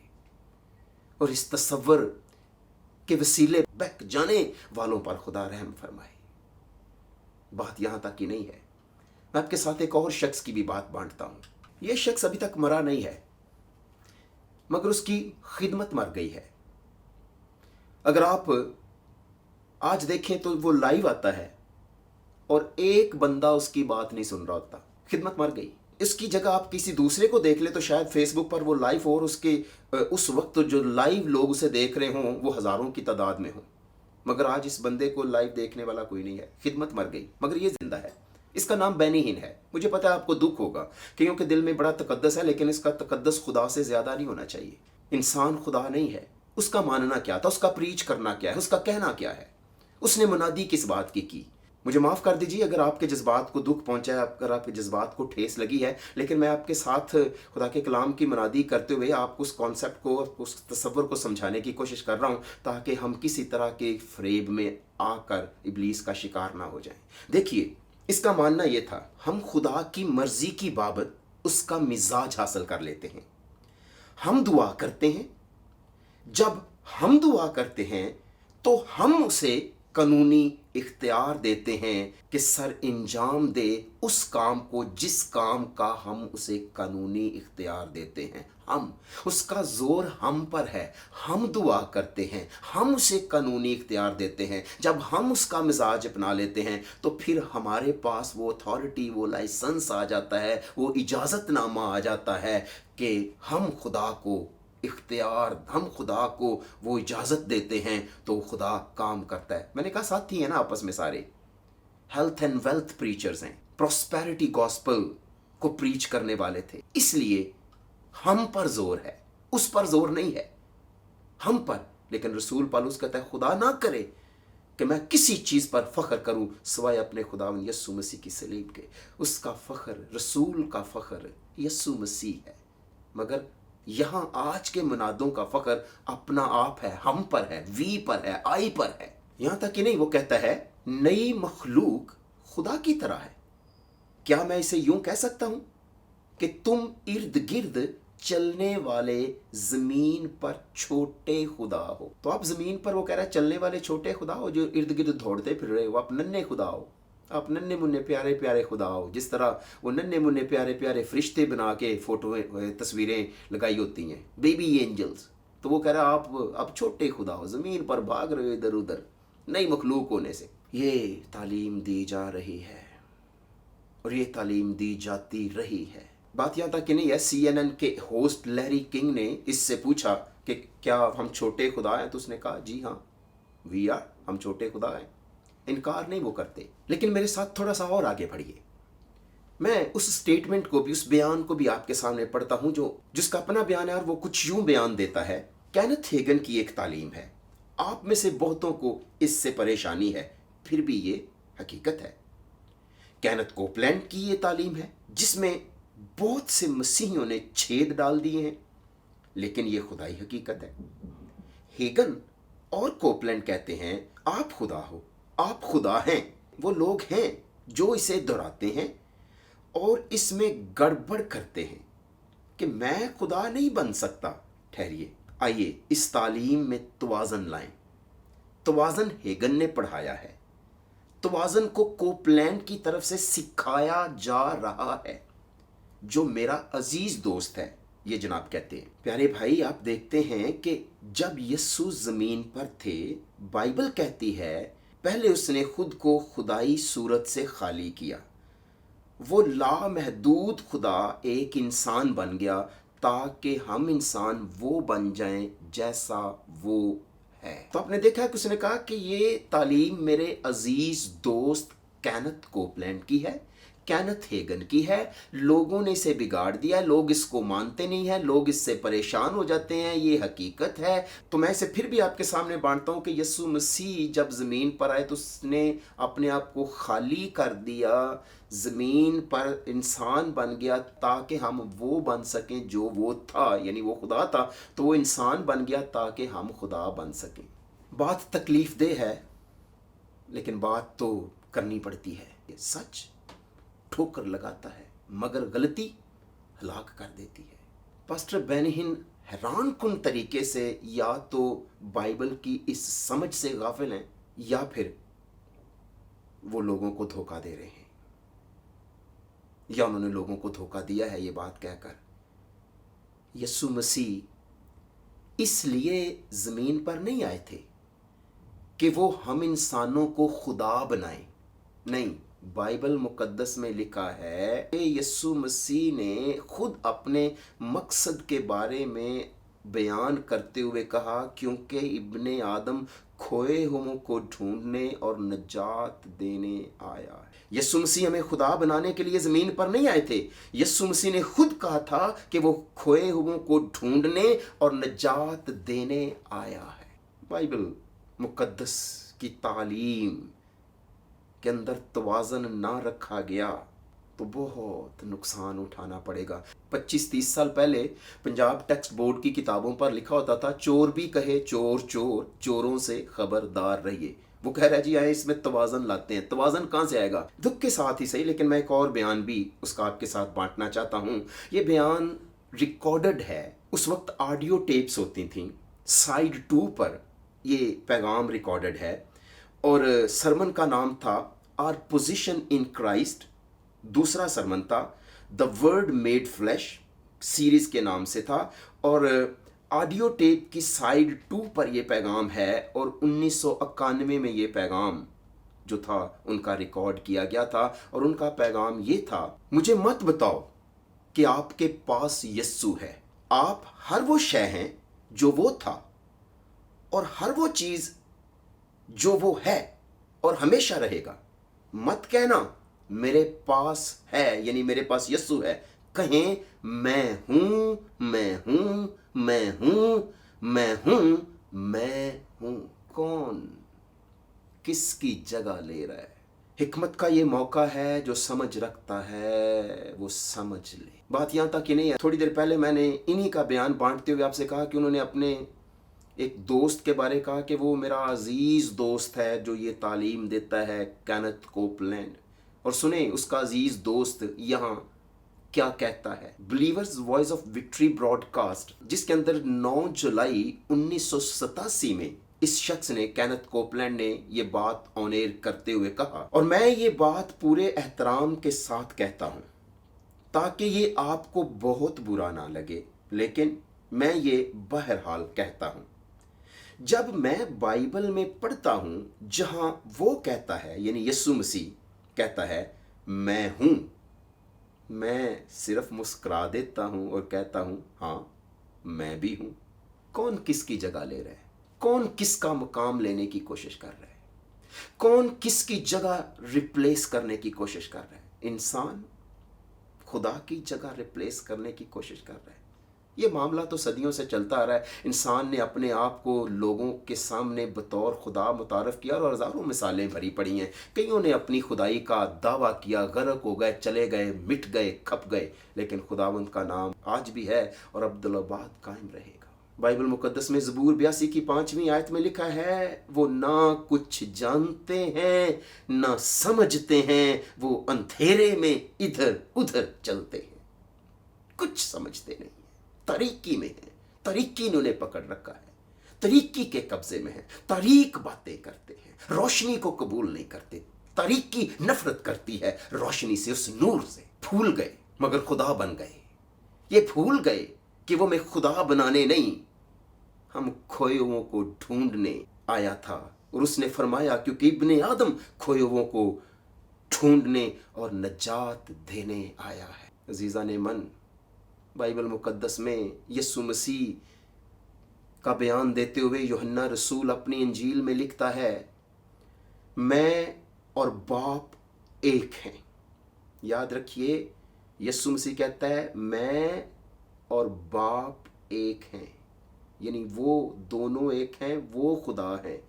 اور اس تصور کے وسیلے بہک جانے والوں پر خدا رحم فرمائے۔ بات یہاں تک ہی نہیں ہے، میں آپ کے ساتھ ایک اور شخص کی بھی بات بانٹتا ہوں۔ یہ شخص ابھی تک مرا نہیں ہے، مگر اس کی خدمت مر گئی ہے۔ اگر آپ آج دیکھیں تو وہ لائیو آتا ہے اور ایک بندہ اس کی بات نہیں سن رہا ہوتا، خدمت مر گئی۔ اس کی جگہ آپ کسی دوسرے کو دیکھ لیں تو شاید فیس بک پر وہ لائیو، اور اس وقت جو لائیو لوگ اسے دیکھ رہے ہوں وہ ہزاروں کی تعداد میں ہوں، مگر آج اس بندے کو لائیو دیکھنے والا کوئی نہیں ہے، خدمت مر گئی، مگر یہ زندہ ہے۔ اس کا نام بینی ہین ہے۔ مجھے پتا ہے آپ کو دکھ ہوگا کیونکہ دل میں بڑا تقدس ہے، لیکن اس کا تقدس خدا سے زیادہ نہیں ہونا چاہیے۔ انسان خدا نہیں ہے۔ اس کا ماننا کیا تھا، اس کا پریچ کرنا کیا ہے، اس کا کہنا کیا ہے، اس نے منادی کس بات کی۔ مجھے معاف کر دیجیے اگر آپ کے جذبات کو دکھ پہنچا ہے، اگر آپ کے جذبات کو ٹھیس لگی ہے، لیکن میں آپ کے ساتھ خدا کے کلام کی منادی کرتے ہوئے آپ کو اس کانسیپٹ کو، اس تصور کو سمجھانے کی کوشش کر رہا ہوں، تاکہ ہم کسی طرح کے فریب میں آ کر ابلیس کا شکار نہ ہو جائیں۔ دیکھیے، اس کا ماننا یہ تھا، ہم خدا کی مرضی کی بابت اس کا مزاج حاصل کر لیتے ہیں۔ ہم دعا کرتے ہیں، جب ہم دعا کرتے ہیں تو ہم اسے قانونی اختیار دیتے ہیں کہ سر انجام دے اس کام کو جس کام کا ہم اسے قانونی اختیار دیتے ہیں۔ ہم اس کا زور ہم پر ہے، ہم دعا کرتے ہیں، ہم اسے قانونی اختیار دیتے ہیں۔ جب ہم اس کا مزاج اپنا لیتے ہیں تو پھر ہمارے پاس وہ اتھارٹی، وہ لائسنس آ جاتا ہے، وہ اجازت نامہ آ جاتا ہے کہ ہم خدا کو اختیار، ہم خدا کو وہ اجازت دیتے ہیں تو خدا کام کرتا ہے۔ میں نے کہا ساتھی ہیں نا آپس میں سارے، ہیلتھ اینڈ ویلتھ پریچرز ہیں، پراسپیرٹی گاسپل کو پریچ کرنے والے تھے، اس لیے ہم پر زور ہے، اس پر زور نہیں ہے، ہم پر۔ لیکن رسول پالوس کہتا ہے خدا نہ کرے کہ میں کسی چیز پر فخر کروں سوائے اپنے خداوند یسوع مسیح کی صلیب کے۔ اس کا فخر، رسول کا فخر یسوع مسیح ہے، مگر یہاں آج کے منادوں کا فخر اپنا آپ ہے، ہم پر ہے، وی پر ہے، آئی پر ہے۔ یہاں تک کہ نہیں، وہ کہتا ہے نئی مخلوق خدا کی طرح ہے۔ کیا میں اسے یوں کہہ سکتا ہوں کہ تم ارد گرد چلنے والے زمین پر چھوٹے خدا ہو؟ تو آپ زمین پر، وہ کہہ رہا ہے چلنے والے چھوٹے خدا ہو جو ارد گرد دوڑتے پھر رہے ہو، آپ ننھے خدا ہو، آپ ننھے منھے پیارے پیارے خدا ہو، جس طرح وہ ننھے منھے پیارے پیارے فرشتے بنا کے فوٹو تصویریں لگائی ہوتی ہیں، بیبی اینجلز۔ تو وہ کہہ رہا آپ چھوٹے خدا ہو، زمین پر بھاگ رہے ہو ادھر ادھر نئی مخلوق ہونے سے۔ یہ تعلیم دی جا رہی ہے اور یہ تعلیم دی جاتی رہی ہے۔ بات یہاں تک کہ نہیں ہے، CNN کے ہوسٹ لیری کنگ نے اس سے پوچھا کہ کیا ہم چھوٹے خدا ہیں، تو اس نے کہا جی ہاں، وی آر، ہم چھوٹے خدا ہیں، انکار نہیں وہ کرتے۔ لیکن میرے ساتھ تھوڑا سا اور آگے بڑھیے، میں اس سٹیٹمنٹ کو بھی، اس بیان کو بھی آپ کے سامنے پڑھتا ہوں جس کا اپنا بیان ہے، اور وہ کچھ یوں بیان دیتا ہے۔ کینتھ ہیگن کی ایک تعلیم ہے، آپ میں سے بہتوں کو اس سے پریشانی ہے، پھر بھی یہ حقیقت ہے۔ کینتھ کوپلینڈ کی یہ تعلیم ہے جس میں بہت سے مسیحیوں نے چھید ڈال دیے ہیں، لیکن یہ خدائی حقیقت ہے۔ ہیگن اور کوپلینڈ کہتے ہیں آپ خدا ہو، آپ خدا ہیں۔ وہ لوگ ہیں جو اسے دہراتے ہیں اور اس میں گڑبڑ کرتے ہیں کہ میں خدا نہیں بن سکتا۔ ٹھہریے، آئیے اس تعلیم میں توازن لائیں۔ توازن ہیگن نے پڑھایا ہے، توازن کو کوپلینڈ کی طرف سے سکھایا جا رہا ہے، جو میرا عزیز دوست ہے۔ یہ جناب کہتے ہیں، پیارے بھائی آپ دیکھتے ہیں کہ جب یسوع زمین پر تھے، بائبل کہتی ہے پہلے اس نے خود کو خدائی صورت سے خالی کیا، وہ لامحدود خدا ایک انسان بن گیا ताकि हम इंसान वो बन जाएं जैसा वो है। तो आपने देखा कि उसने कहा कि ये तालीम मेरे अजीज दोस्त कैनथ कोपलैंड की है, कैनथ हेगन की है। लोगों ने इसे बिगाड़ दिया, लोग इसको मानते नहीं हैं, लोग इससे परेशान हो जाते हैं, ये हकीकत है। तो मैं इसे फिर भी आपके सामने बांटता हूँ कि यीशु मसीह जब ज़मीन पर आए तो उसने अपने आप को खाली कर दिया, ज़मीन पर इंसान बन गया ताकि हम वो बन सकें जो वो था, यानी वो खुदा था तो वो इंसान बन गया ताकि हम खुदा बन सकें। बात तकलीफ दे है लेकिन बात तो करनी पड़ती है। ये सच ठोकर लगाता है मगर गलती हलाक कर देती है। पास्टर बेनिहिन हैरान कुन तरीके से या तो बाइबल की इस समझ से गाफिल हैं या फिर वो लोगों को धोखा दे रहे हैं, या उन्होंने लोगों को धोखा दिया है ये बात कहकर। यीशु मसीह इसलिए ज़मीन पर नहीं आए थे कि वो हम इंसानों को खुदा बनाए, नहीं। बाइबल मुकद्दस में लिखा है कि यीशु मसीह ने खुद अपने मकसद के बारे में बयान करते हुए कहा, क्योंकि इब्ने आदम खोए हुओं को ढूंढने और नजात देने आया है। यीशु मसीह हमें खुदा बनाने के लिए ज़मीन पर नहीं आए थे। यीशु मसीह ने खुद कहा था कि वो खोए हुओं को ढूंढने और नजात देने आया है। बाइबल मुकद्दस की तालीम के अंदर तवाज़न ना रखा गया तो बहुत नुकसान उठाना पड़ेगा। 25-30 साल पहले पंजाब टेक्स्ट बोर्ड की किताबों पर लिखा होता था, चोर भी कहे चोर चोर, चोरों से खबरदार रहिए। वो कह रहा है जी आए इसमें तवाज़न लाते हैं। तवाज़न कहाँ से आएगा? दुख के साथ ही सही, लेकिन मैं एक और बयान भी उसका आपके साथ बांटना चाहता हूँ। ये बयान रिकॉर्डेड है। उस वक्त ऑडियो टेप्स होती थी, साइड 2 पर ये पैगाम रिकॉर्डेड है और सरमन का नाम था आर पोजिशन इन क्राइस्ट। दूसरा सरमन था the word made flash, series के नाम से था। और ऑडियो टेप की साइड 2 पर यह पैगाम है और 1991 में ये पैगाम जो था उनका रिकॉर्ड किया गया था। और उनका पैगाम ये था, मुझे मत बताओ कि आपके पास यस्सु है। आप हर वो शय हैं जो वो था और हर वो चीज़ जो वो है और हमेशा रहेगा। मत कहना मेरे पास है, यानी मेरे पास यस्सु है। कहें मैं हूं, मैं हूं, मैं हूं, मैं हूं, मैं हूं। कौन किसकी जगह ले रहा है? हिकमत का ये मौका है, जो समझ रखता है वो समझ ले। बात यहां तक ही नहीं है। थोड़ी देर पहले मैंने इन्हीं का बयान बांटते हुए आपसे कहा कि उन्होंने अपने एक दोस्त के बारे कहा कि वो मेरा अजीज़ दोस्त है जो ये तालीम देता है, कैनथ कोपलैंड। और सुने उसका अजीज़ दोस्त यहाँ क्या कहता है। Believers voice of victory broadcast, जिसके अंदर 9 जुलाई 1987 में इस शख्स ने, कैनथ कोपलैंड ने, ये बात ऑन एयर करते हुए कहा, और मैं ये बात पूरे एहतराम के साथ कहता हूँ ताकि ये आपको बहुत बुरा ना लगे, लेकिन मैं ये बहरहाल कहता हूँ। जब मैं बाइबल में पढ़ता हूं जहां वो कहता है, यानी यीशु मसीह कहता है मैं हूं, मैं सिर्फ मुस्कुरा देता हूं और कहता हूं हाँ मैं भी हूं। कौन किसकी जगह ले रहा है? कौन किसका मुकाम लेने की कोशिश कर रहा है? कौन किसकी जगह रिप्लेस करने की कोशिश कर रहा है? इंसान खुदा की जगह रिप्लेस करने की कोशिश कर रहा है। ये मामला तो सदियों से चलता आ रहा है। इंसान ने अपने आप को लोगों के सामने बतौर खुदा मुतारफ़ किया और हज़ारों मिसालें भरी पड़ी हैं। कईयों ने अपनी खुदाई का दावा किया, गर्क हो गए, चले गए, मिट गए, खप गए, लेकिन खुदावंद का नाम आज भी है और अब्दुल्लाबाद कायम रहेगा। बाइबल मुकद्दस में ज़बूर 82 की 5वीं आयत में लिखा है, वो ना कुछ जानते हैं ना समझते हैं, वो अंधेरे में इधर उधर चलते हैं, कुछ समझते नहीं, तरीकी में है, तरीकी ने उन्हें पकड़ रखा है, तरीकी के कब्जे में है, तारीक बातें करते हैं, रोशनी को कबूल नहीं करते, तारीकी नफरत करती है रोशनी से, उस नूर से। भूल गए मगर खुदा बन गए। ये भूल गए कि वो मैं खुदा बनाने नहीं, हम खोए हुओं को ढूंढने आया था। और उसने फरमाया क्योंकि इब्ने आदम खोए हुओं को ढूंढने और नजात देने आया है। अजीजा ने मन, बाइबल मुकद्दस में यीशु मसीह का बयान देते हुए यूहन्ना रसूल अपनी इंजील में लिखता है, मैं और बाप एक हैं। याद रखिए, यीशु मसीह कहता है मैं और बाप एक हैं, यानी वो दोनों एक हैं, वो खुदा है।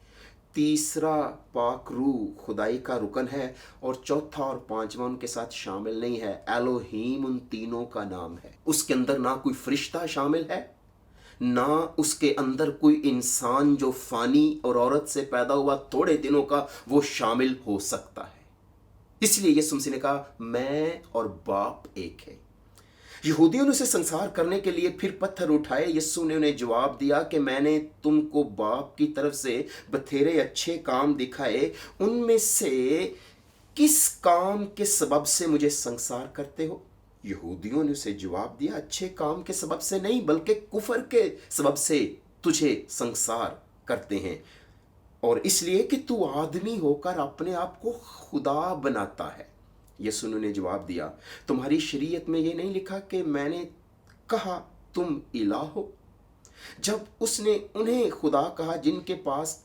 तीसरा पाक रूह खुदाई का रुकन है, और चौथा और पांचवा उनके साथ शामिल नहीं है। एलोहीम उन तीनों का नाम है। उसके अंदर ना कोई फरिश्ता शामिल है, ना उसके अंदर कोई इंसान जो फानी और औरत से पैदा हुआ थोड़े दिनों का वो शामिल हो सकता है। इसलिए यीशु मसीह ने कहा मैं और बाप एक है। यहूदियों ने उसे संसार करने के लिए फिर पत्थर उठाए। यीशु ने उन्हें जवाब दिया कि मैंने तुमको बाप की तरफ से बथेरे अच्छे काम दिखाए, उनमें से किस काम के सबब से मुझे संसार करते हो? यहूदियों ने उसे जवाब दिया, अच्छे काम के सबब से नहीं, बल्कि कुफर के सबब से तुझे संसार करते हैं, और इसलिए कि तू आदमी होकर अपने आप को खुदा बनाता है। यीशु ने जवाब दिया, तुम्हारी शरीयत में ये नहीं लिखा कि मैंने कहा तुम इलाह हो? जब उसने उन्हें खुदा कहा जिनके पास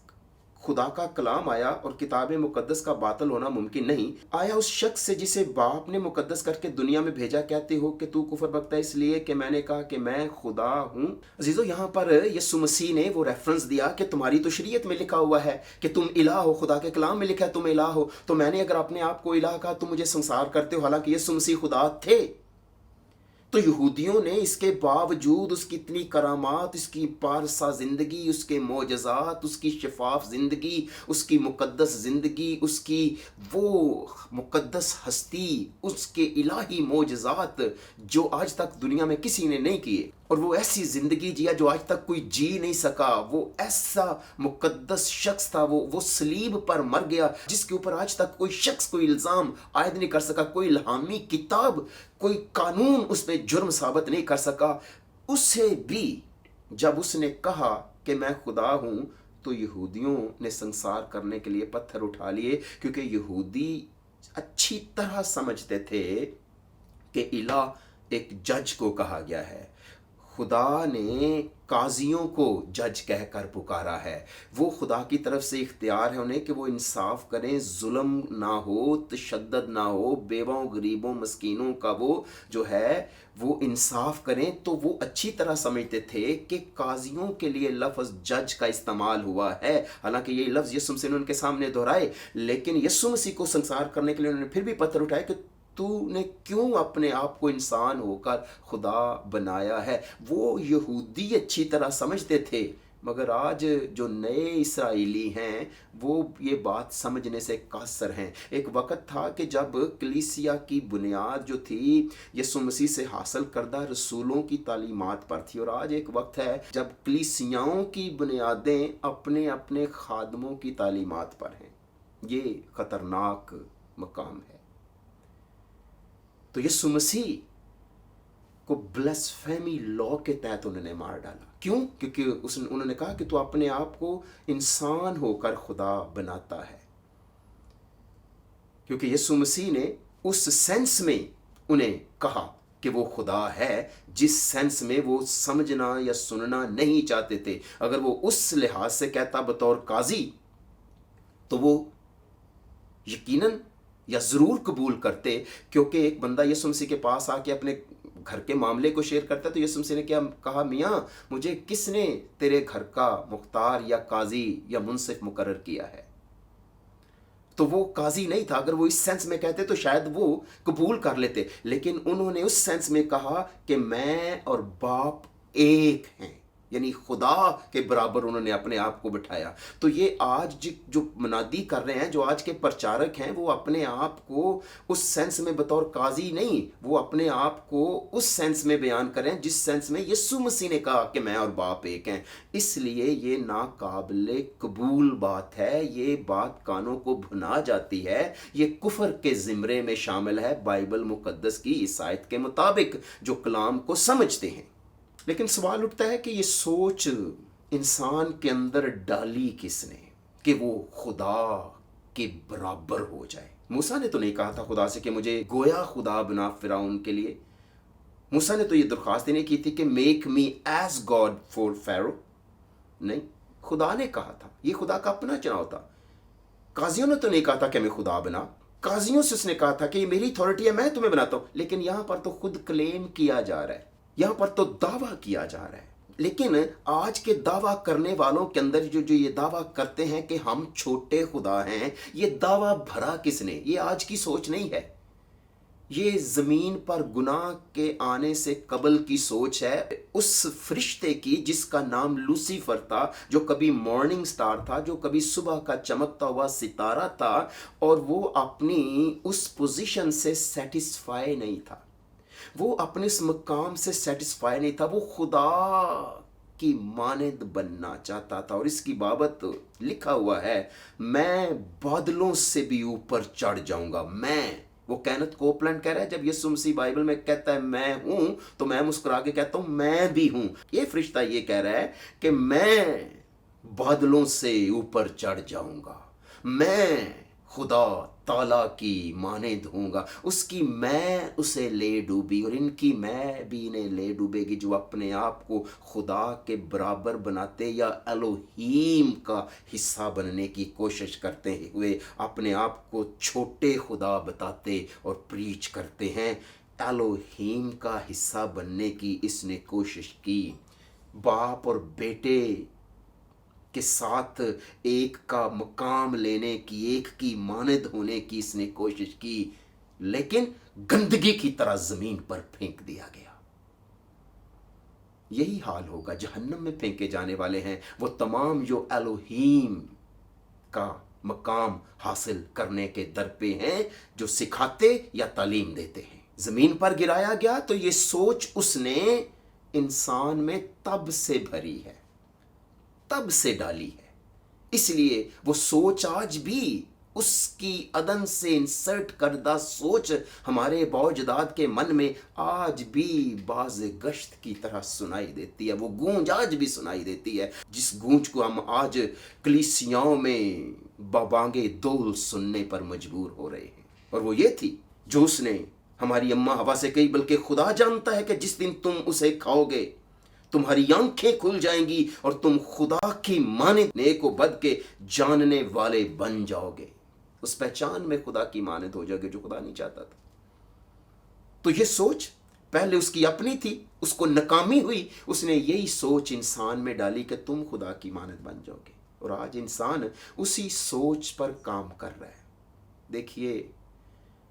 खुदा का कलाम आया और किताब मुकद्दस का बातिल होना मुमकिन नहीं, आया उस शख्स से जिसे बाप ने मुकद्दस करके दुनिया में भेजा, कहते हो कि तू कुफर बकता है इसलिए कि मैंने कहा कि मैं खुदा हूं। अजीजों, यहाँ पर यीशु मसीह ने वो रेफरेंस दिया कि तुम्हारी तो शरीयत में लिखा हुआ है कि तुम इलाह हो, खुदा के कलाम में लिखा है तुम इलाह हो, तो मैंने अगर अपने आप को इलाह कहा तुम मुझे संसार करते हो। हालांकि यीशु मसीह खुदा थे। तो यहूदियों ने इसके बावजूद उसकी इतनी करामात, उसकी पारसा ज़िंदगी, उसके मोजज़ात, उसकी शफाफ ज़िंदगी, उसकी मुकद्दस ज़िंदगी, उसकी वो मुकद्दस हस्ती, उसके इलाही मोजज़ात जो आज तक दुनिया में किसी ने नहीं किए, और वो ऐसी ज़िंदगी जिया जो आज तक कोई जी नहीं सका। वो ऐसा मुकद्दस शख्स था, वो सलीब पर मर गया जिसके ऊपर आज तक कोई शख्स कोई इल्ज़ाम आयद नहीं कर सका, कोई इल्हामी किताब, कोई कानून उस पर जुर्म साबित नहीं कर सका। उसे भी जब उसने कहा कि मैं खुदा हूं, तो यहूदियों ने संसार करने के लिए पत्थर उठा लिए, क्योंकि यहूदी अच्छी तरह समझते थे कि इलाह एक जज को कहा गया है। खुदा ने काजियों को जज कहकर पुकारा है। वो खुदा की तरफ से इख्तियार है उन्हें कि वो इंसाफ करें, जुल्म ना हो, तशद्दुद ना हो, बेवाओं, गरीबों, मस्कीनों का वो जो है वो इंसाफ करें। तो वो अच्छी तरह समझते थे कि काजियों के लिए लफ्ज़ जज का इस्तेमाल हुआ है। हालांकि ये लफ्ज़ यीशु मसीह ने उनके सामने दोहराए, लेकिन यीशु मसीह को संसार करने के लिए उन्होंने फिर भी पत्थर उठाए कि तूने क्यों अपने आप को इंसान होकर खुदा बनाया है। वो यहूदी अच्छी तरह समझते थे, मगर आज जो नए इसराइली हैं वो ये बात समझने से कासर हैं। एक वक़्त था कि जब कलीसिया की बुनियाद जो थी यीशु मसीह से हासिल करदा रसूलों की तालीमात पर थी, और आज एक वक्त है जब कलीसियाओं की बुनियादें अपने अपने खादमों की तालीमात पर हैं। ये ख़तरनाक मकाम है। तो यीशु मसीह को ब्लैस्फेमी लॉ के तहत उन्होंने मार डाला। क्यों? क्योंकि उन्होंने कहा कि तू अपने आप को इंसान होकर खुदा बनाता है। क्योंकि यीशु मसीह ने उस सेंस में उन्हें कहा कि वो खुदा है जिस सेंस में वो समझना या सुनना नहीं चाहते थे। अगर वो उस लिहाज से कहता बतौर काजी, तो वो यकीनन या ज़रूर कबूल करते। क्योंकि एक बंदा यीशु मसीह के पास आके अपने घर के मामले को शेयर करता है, तो यीशु मसीह ने क्या कहा, मियाँ मुझे किसने तेरे घर का मुख्तार या काजी या मुंसिफ मुकर्रर किया है? तो वो काजी नहीं था। अगर वो इस सेंस में कहते तो शायद वो कबूल कर लेते, लेकिन उन्होंने उस सेंस में कहा कि मैं और बाप एक हैं, यानी खुदा के बराबर उन्होंने अपने आप को बिठाया। तो ये आज जो मनादी कर रहे हैं, जो आज के प्रचारक हैं, वो अपने आप को उस सेंस में बतौर काजी नहीं, वो अपने आप को उस सेंस में बयान करें जिस सेंस में यीशु मसीह ने कहा कि मैं और बाप एक हैं। इसलिए ये नाकाबिले कबूल बात है, ये बात कानों को भुना जाती है, ये कुफर के ज़िमरे में शामिल है बाइबल मुकद्दस की इस आयत के मुताबिक जो कलाम को समझते हैं। लेकिन सवाल उठता है कि ये सोच इंसान के अंदर डाली किसने कि वो खुदा के बराबर हो जाए? मूसा ने तो नहीं कहा था खुदा से कि मुझे गोया खुदा बना फिरौन के लिए। मूसा ने तो ये दरख्वास्त नहीं की थी कि make me as God for Pharaoh, नहीं, खुदा ने कहा था, ये खुदा का अपना चुनाव था। काजियों ने तो नहीं कहा था कि मैं खुदा बना, काजियों से उसने कहा था कि ये मेरी अथॉरिटी है, मैं तुम्हें बनाता हूं। लेकिन यहां पर तो खुद क्लेम किया जा रहा है, यहां पर तो दावा किया जा रहा है। लेकिन आज के दावा करने वालों के अंदर जो जो ये दावा करते हैं कि हम छोटे खुदा हैं, ये दावा भरा किसने? ये आज की सोच नहीं है, ये जमीन पर गुनाह के आने से कबल की सोच है उस फरिश्ते की जिसका नाम लूसीफर था, जो कभी मॉर्निंग स्टार था, जो कभी सुबह का चमकता हुआ सितारा था, और वो अपनी उस पोजीशन से सेटिस्फाई नहीं था, वो अपने इस मकाम से सेटिस्फाई नहीं था, वो खुदा की मानद बनना चाहता था। और इसकी बाबत लिखा हुआ है, मैं बादलों से भी ऊपर चढ़ जाऊंगा। मैं, वो कैनथ कोपलैंड कह रहा है, जब यीशु मसीह बाइबल में कहता है मैं हूं, तो मैं मुस्कुरा के कहता हूं मैं भी हूं। ये फरिश्ता ये कह रहा है कि मैं बादलों से ऊपर चढ़ जाऊंगा, मैं खुदा ताला की मानद होऊंगा, उसकी मैं उसे ले डूबी और इनकी मैं भी इन्हें ले डूबेगी, जो अपने आप को खुदा के बराबर बनाते या एलोहीम का हिस्सा बनने की कोशिश करते हुए अपने आप को छोटे खुदा बताते और प्रीच करते हैं। एलोहीम का हिस्सा बनने की इसने कोशिश की, बाप और बेटे के साथ एक का मकाम लेने की, एक की मानद होने की इसने कोशिश की, लेकिन गंदगी की तरह जमीन पर फेंक दिया गया। यही हाल होगा, जहन्नम में फेंके जाने वाले हैं वो तमाम जो एलोहीम का मकाम हासिल करने के दर पे हैं, जो सिखाते या तालीम देते हैं। जमीन पर गिराया गया तो ये सोच उसने इंसान में तब से भरी है, तब से डाली है, इसलिए वो सोच आज भी उसकी अदन से इंसर्ट करदा सोच हमारे बाओजदाद के मन में आज भी बाज गश्त की तरह सुनाई देती है। वो गूंज आज भी सुनाई देती है, जिस गूंज को हम आज कलीसियाओं में बाबांगे दोल सुनने पर मजबूर हो रहे हैं। और वो ये थी जो उसने हमारी अम्मा हवा से कही, बल्कि खुदा जानता है कि जिस दिन तुम उसे खाओगे तुम्हारी आंखें खुल जाएंगी और तुम खुदा की मानद नेक व बद के जानने वाले बन जाओगे। उस पहचान में खुदा की मानद हो जाओगे जो खुदा नहीं चाहता था। तो ये सोच पहले उसकी अपनी थी, उसको नाकामी हुई, उसने यही सोच इंसान में डाली कि तुम खुदा की मानद बन जाओगे। और आज इंसान उसी सोच पर काम कर रहा है। देखिए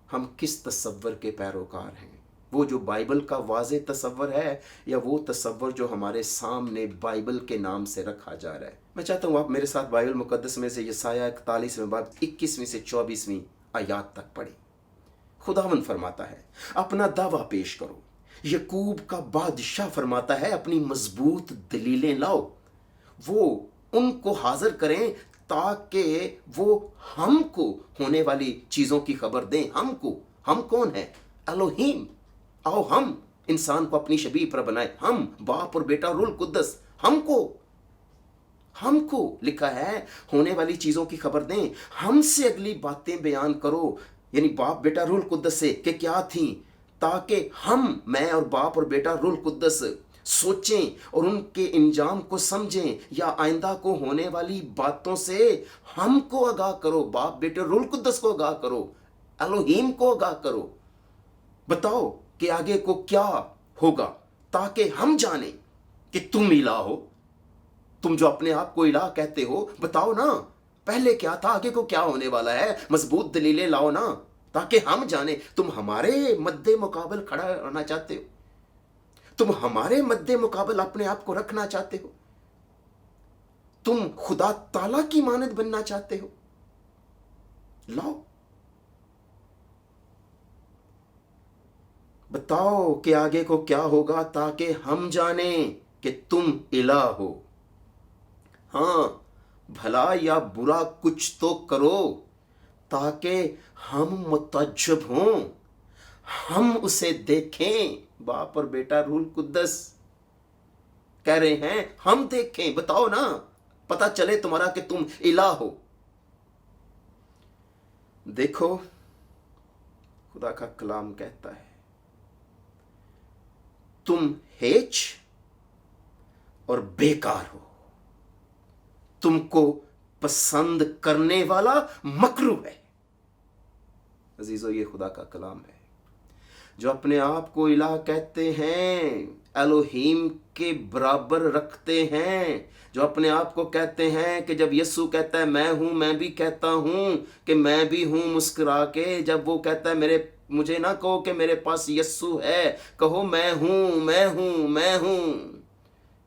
हम किस तसव्वुर के पैरोकार हैं, वो जो बाइबल का वाज़े तसव्वुर है या वो तसव्वुर जो हमारे सामने बाइबल के नाम से रखा जा रहा है। मैं चाहता हूँ आप मेरे साथ बाइबल मुकद्दस में से यसाया 41वें बाब 21वीं से 24वीं आयात तक पढ़े। खुदावंद फरमाता है, अपना दावा पेश करो। यकूब का बादशाह फरमाता है, अपनी मजबूत दलीलें लाओ। वो उनको हाजिर करें ताकि वो हमको होने वाली चीज़ों की खबर दें। हमको, हम कौन है? एलोहीम। आओ हम इंसान को अपनी शबीह पर बनाए, हम बाप और बेटा रूल कुद्दस, हमको लिखा है होने वाली चीजों की खबर दें, हमसे अगली बातें बयान करो, यानी बाप बेटा रूल कुद्दस से कि क्या थी, ताकि हम, मैं और बाप और बेटा रूल कुद्दस सोचें और उनके इंजाम को समझें, या आइंदा को होने वाली बातों से हमको आगाह करो। बाप बेटे रूल कुद्दस को आगाह करो, एलोहीम को आगाह करो। बताओ कि आगे को क्या होगा, ताकि हम जाने कि तुम इलाह हो। तुम जो अपने आप को इलाह कहते हो, बताओ ना पहले क्या था, आगे को क्या होने वाला है। मजबूत दलीलें लाओ ना, ताकि हम जाने। तुम हमारे मद्दे मुकाबल खड़ा रहना चाहते हो, तुम हमारे मद्दे मुकाबल अपने आप को रखना चाहते हो, तुम खुदा ताला की मानद बनना चाहते हो। लाओ, बताओ कि आगे को क्या होगा, ताकि हम जाने कि तुम इलाह हो। हां, भला या बुरा कुछ तो करो, ताकि हम मुतज्जब हों, हम उसे देखें। बाप और बेटा रूल कुद्दस कह रहे हैं हम देखें। बताओ ना, पता चले तुम्हारा कि तुम इलाह हो। देखो खुदा का कलाम कहता है, तुम हेच और बेकार हो, तुमको पसंद करने वाला मकरू है। अजीजों, ये खुदा का कलाम है। जो अपने आप को इलाह कहते हैं, एलोहीम के बराबर रखते हैं, जो अपने आप को कहते हैं कि जब यीशु कहता है मैं हूं, मैं भी कहता हूं कि मैं भी हूं, मुस्कुरा के जब वो कहता है मुझे ना कहो कि मेरे पास यीशु है, कहो मैं हूं, मैं हूं, मैं हूं।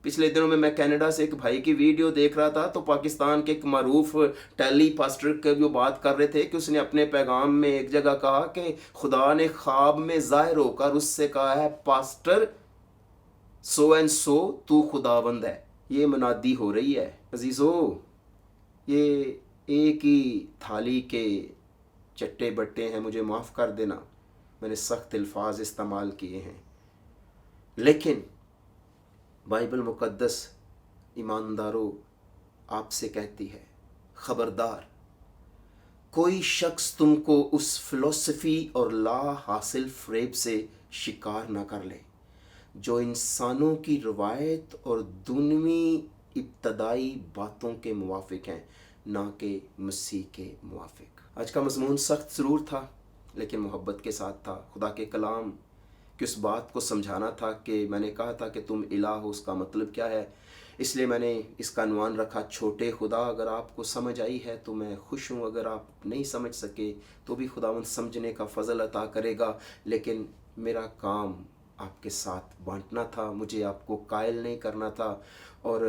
पिछले दिनों में मैं कनाडा से एक भाई की वीडियो देख रहा था, तो पाकिस्तान के एक मारूफ टेली पास्टर के जो बात कर रहे थे कि उसने अपने पैगाम में एक जगह कहा कि खुदा ने ख्वाब में जाहिर होकर उससे कहा है, पास्टर सो एंड सो तू खुदाबंद है। ये मुनादी हो रही है। अजीजों, ये एक ही थाली के चट्टे बट्टे हैं, मुझे माफ़ कर देना, मैंने सख्त अल्फाज इस्तेमाल किए हैं, लेकिन बाइबल मुकद्दस ईमानदारों आपसे कहती है, खबरदार कोई शख्स तुमको उस फिलॉसफी और ला हासिल फ्रेब से शिकार ना कर ले जो इंसानों की रवायत और दुनियावी इब्तदाई बातों के मुवाफिक हैं, ना कि मसीह के मुवाफिक। आज का मज़मून सख्त ज़रूर था, लेकिन मोहब्बत के साथ था। खुदा के कलाम कि उस बात को समझाना था कि मैंने कहा था कि तुम इलाह हो, उसका मतलब क्या है। इसलिए मैंने इसका अनवान रखा, छोटे खुदा। अगर आपको समझ आई है तो मैं खुश हूँ, अगर आप नहीं समझ सके तो भी खुदावंद समझने का फ़ज़ल अता करेगा। लेकिन मेरा काम आपके साथ बांटना था, मुझे आपको कायल नहीं करना था। और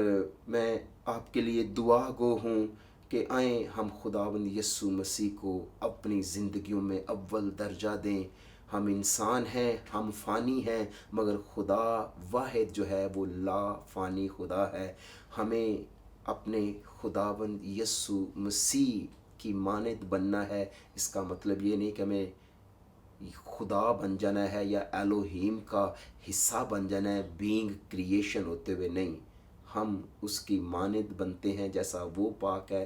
मैं आपके लिए दुआ गो हूँ कि आएँ हम खुदावंद यीशु मसीह को अपनी ज़िंदगियों में अव्वल दर्जा दें। हम इंसान हैं, हम फ़ानी हैं, मगर खुदा वाहिद जो है वो ला फ़ानी खुदा है। हमें अपने खुदावंद यीशु मसीह की मानद बनना है। इसका मतलब ये नहीं कि हमें खुदा बन जाना है या एलोहीम का हिस्सा बन जाना है, बीइंग क्रिएशन होते हुए नहीं। हम उसकी मानद बनते हैं, जैसा वो पाक है,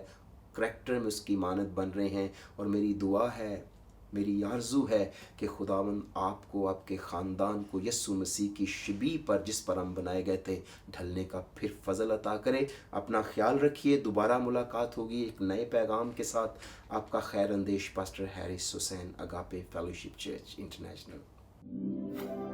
करैक्टर में उसकी मानद बन रहे हैं। और मेरी दुआ है, मेरी आरज़ू है कि खुदावंद आपको, आपके ख़ानदान को यीशु मसीह की शबीह पर, जिस पर हम बनाए गए थे, ढलने का फिर फजल अता करे। अपना ख्याल रखिए। दोबारा मुलाकात होगी एक नए पैगाम के साथ। आपका खैर अंदेश pastor Harris Hussain, Agape Fellowship Church international.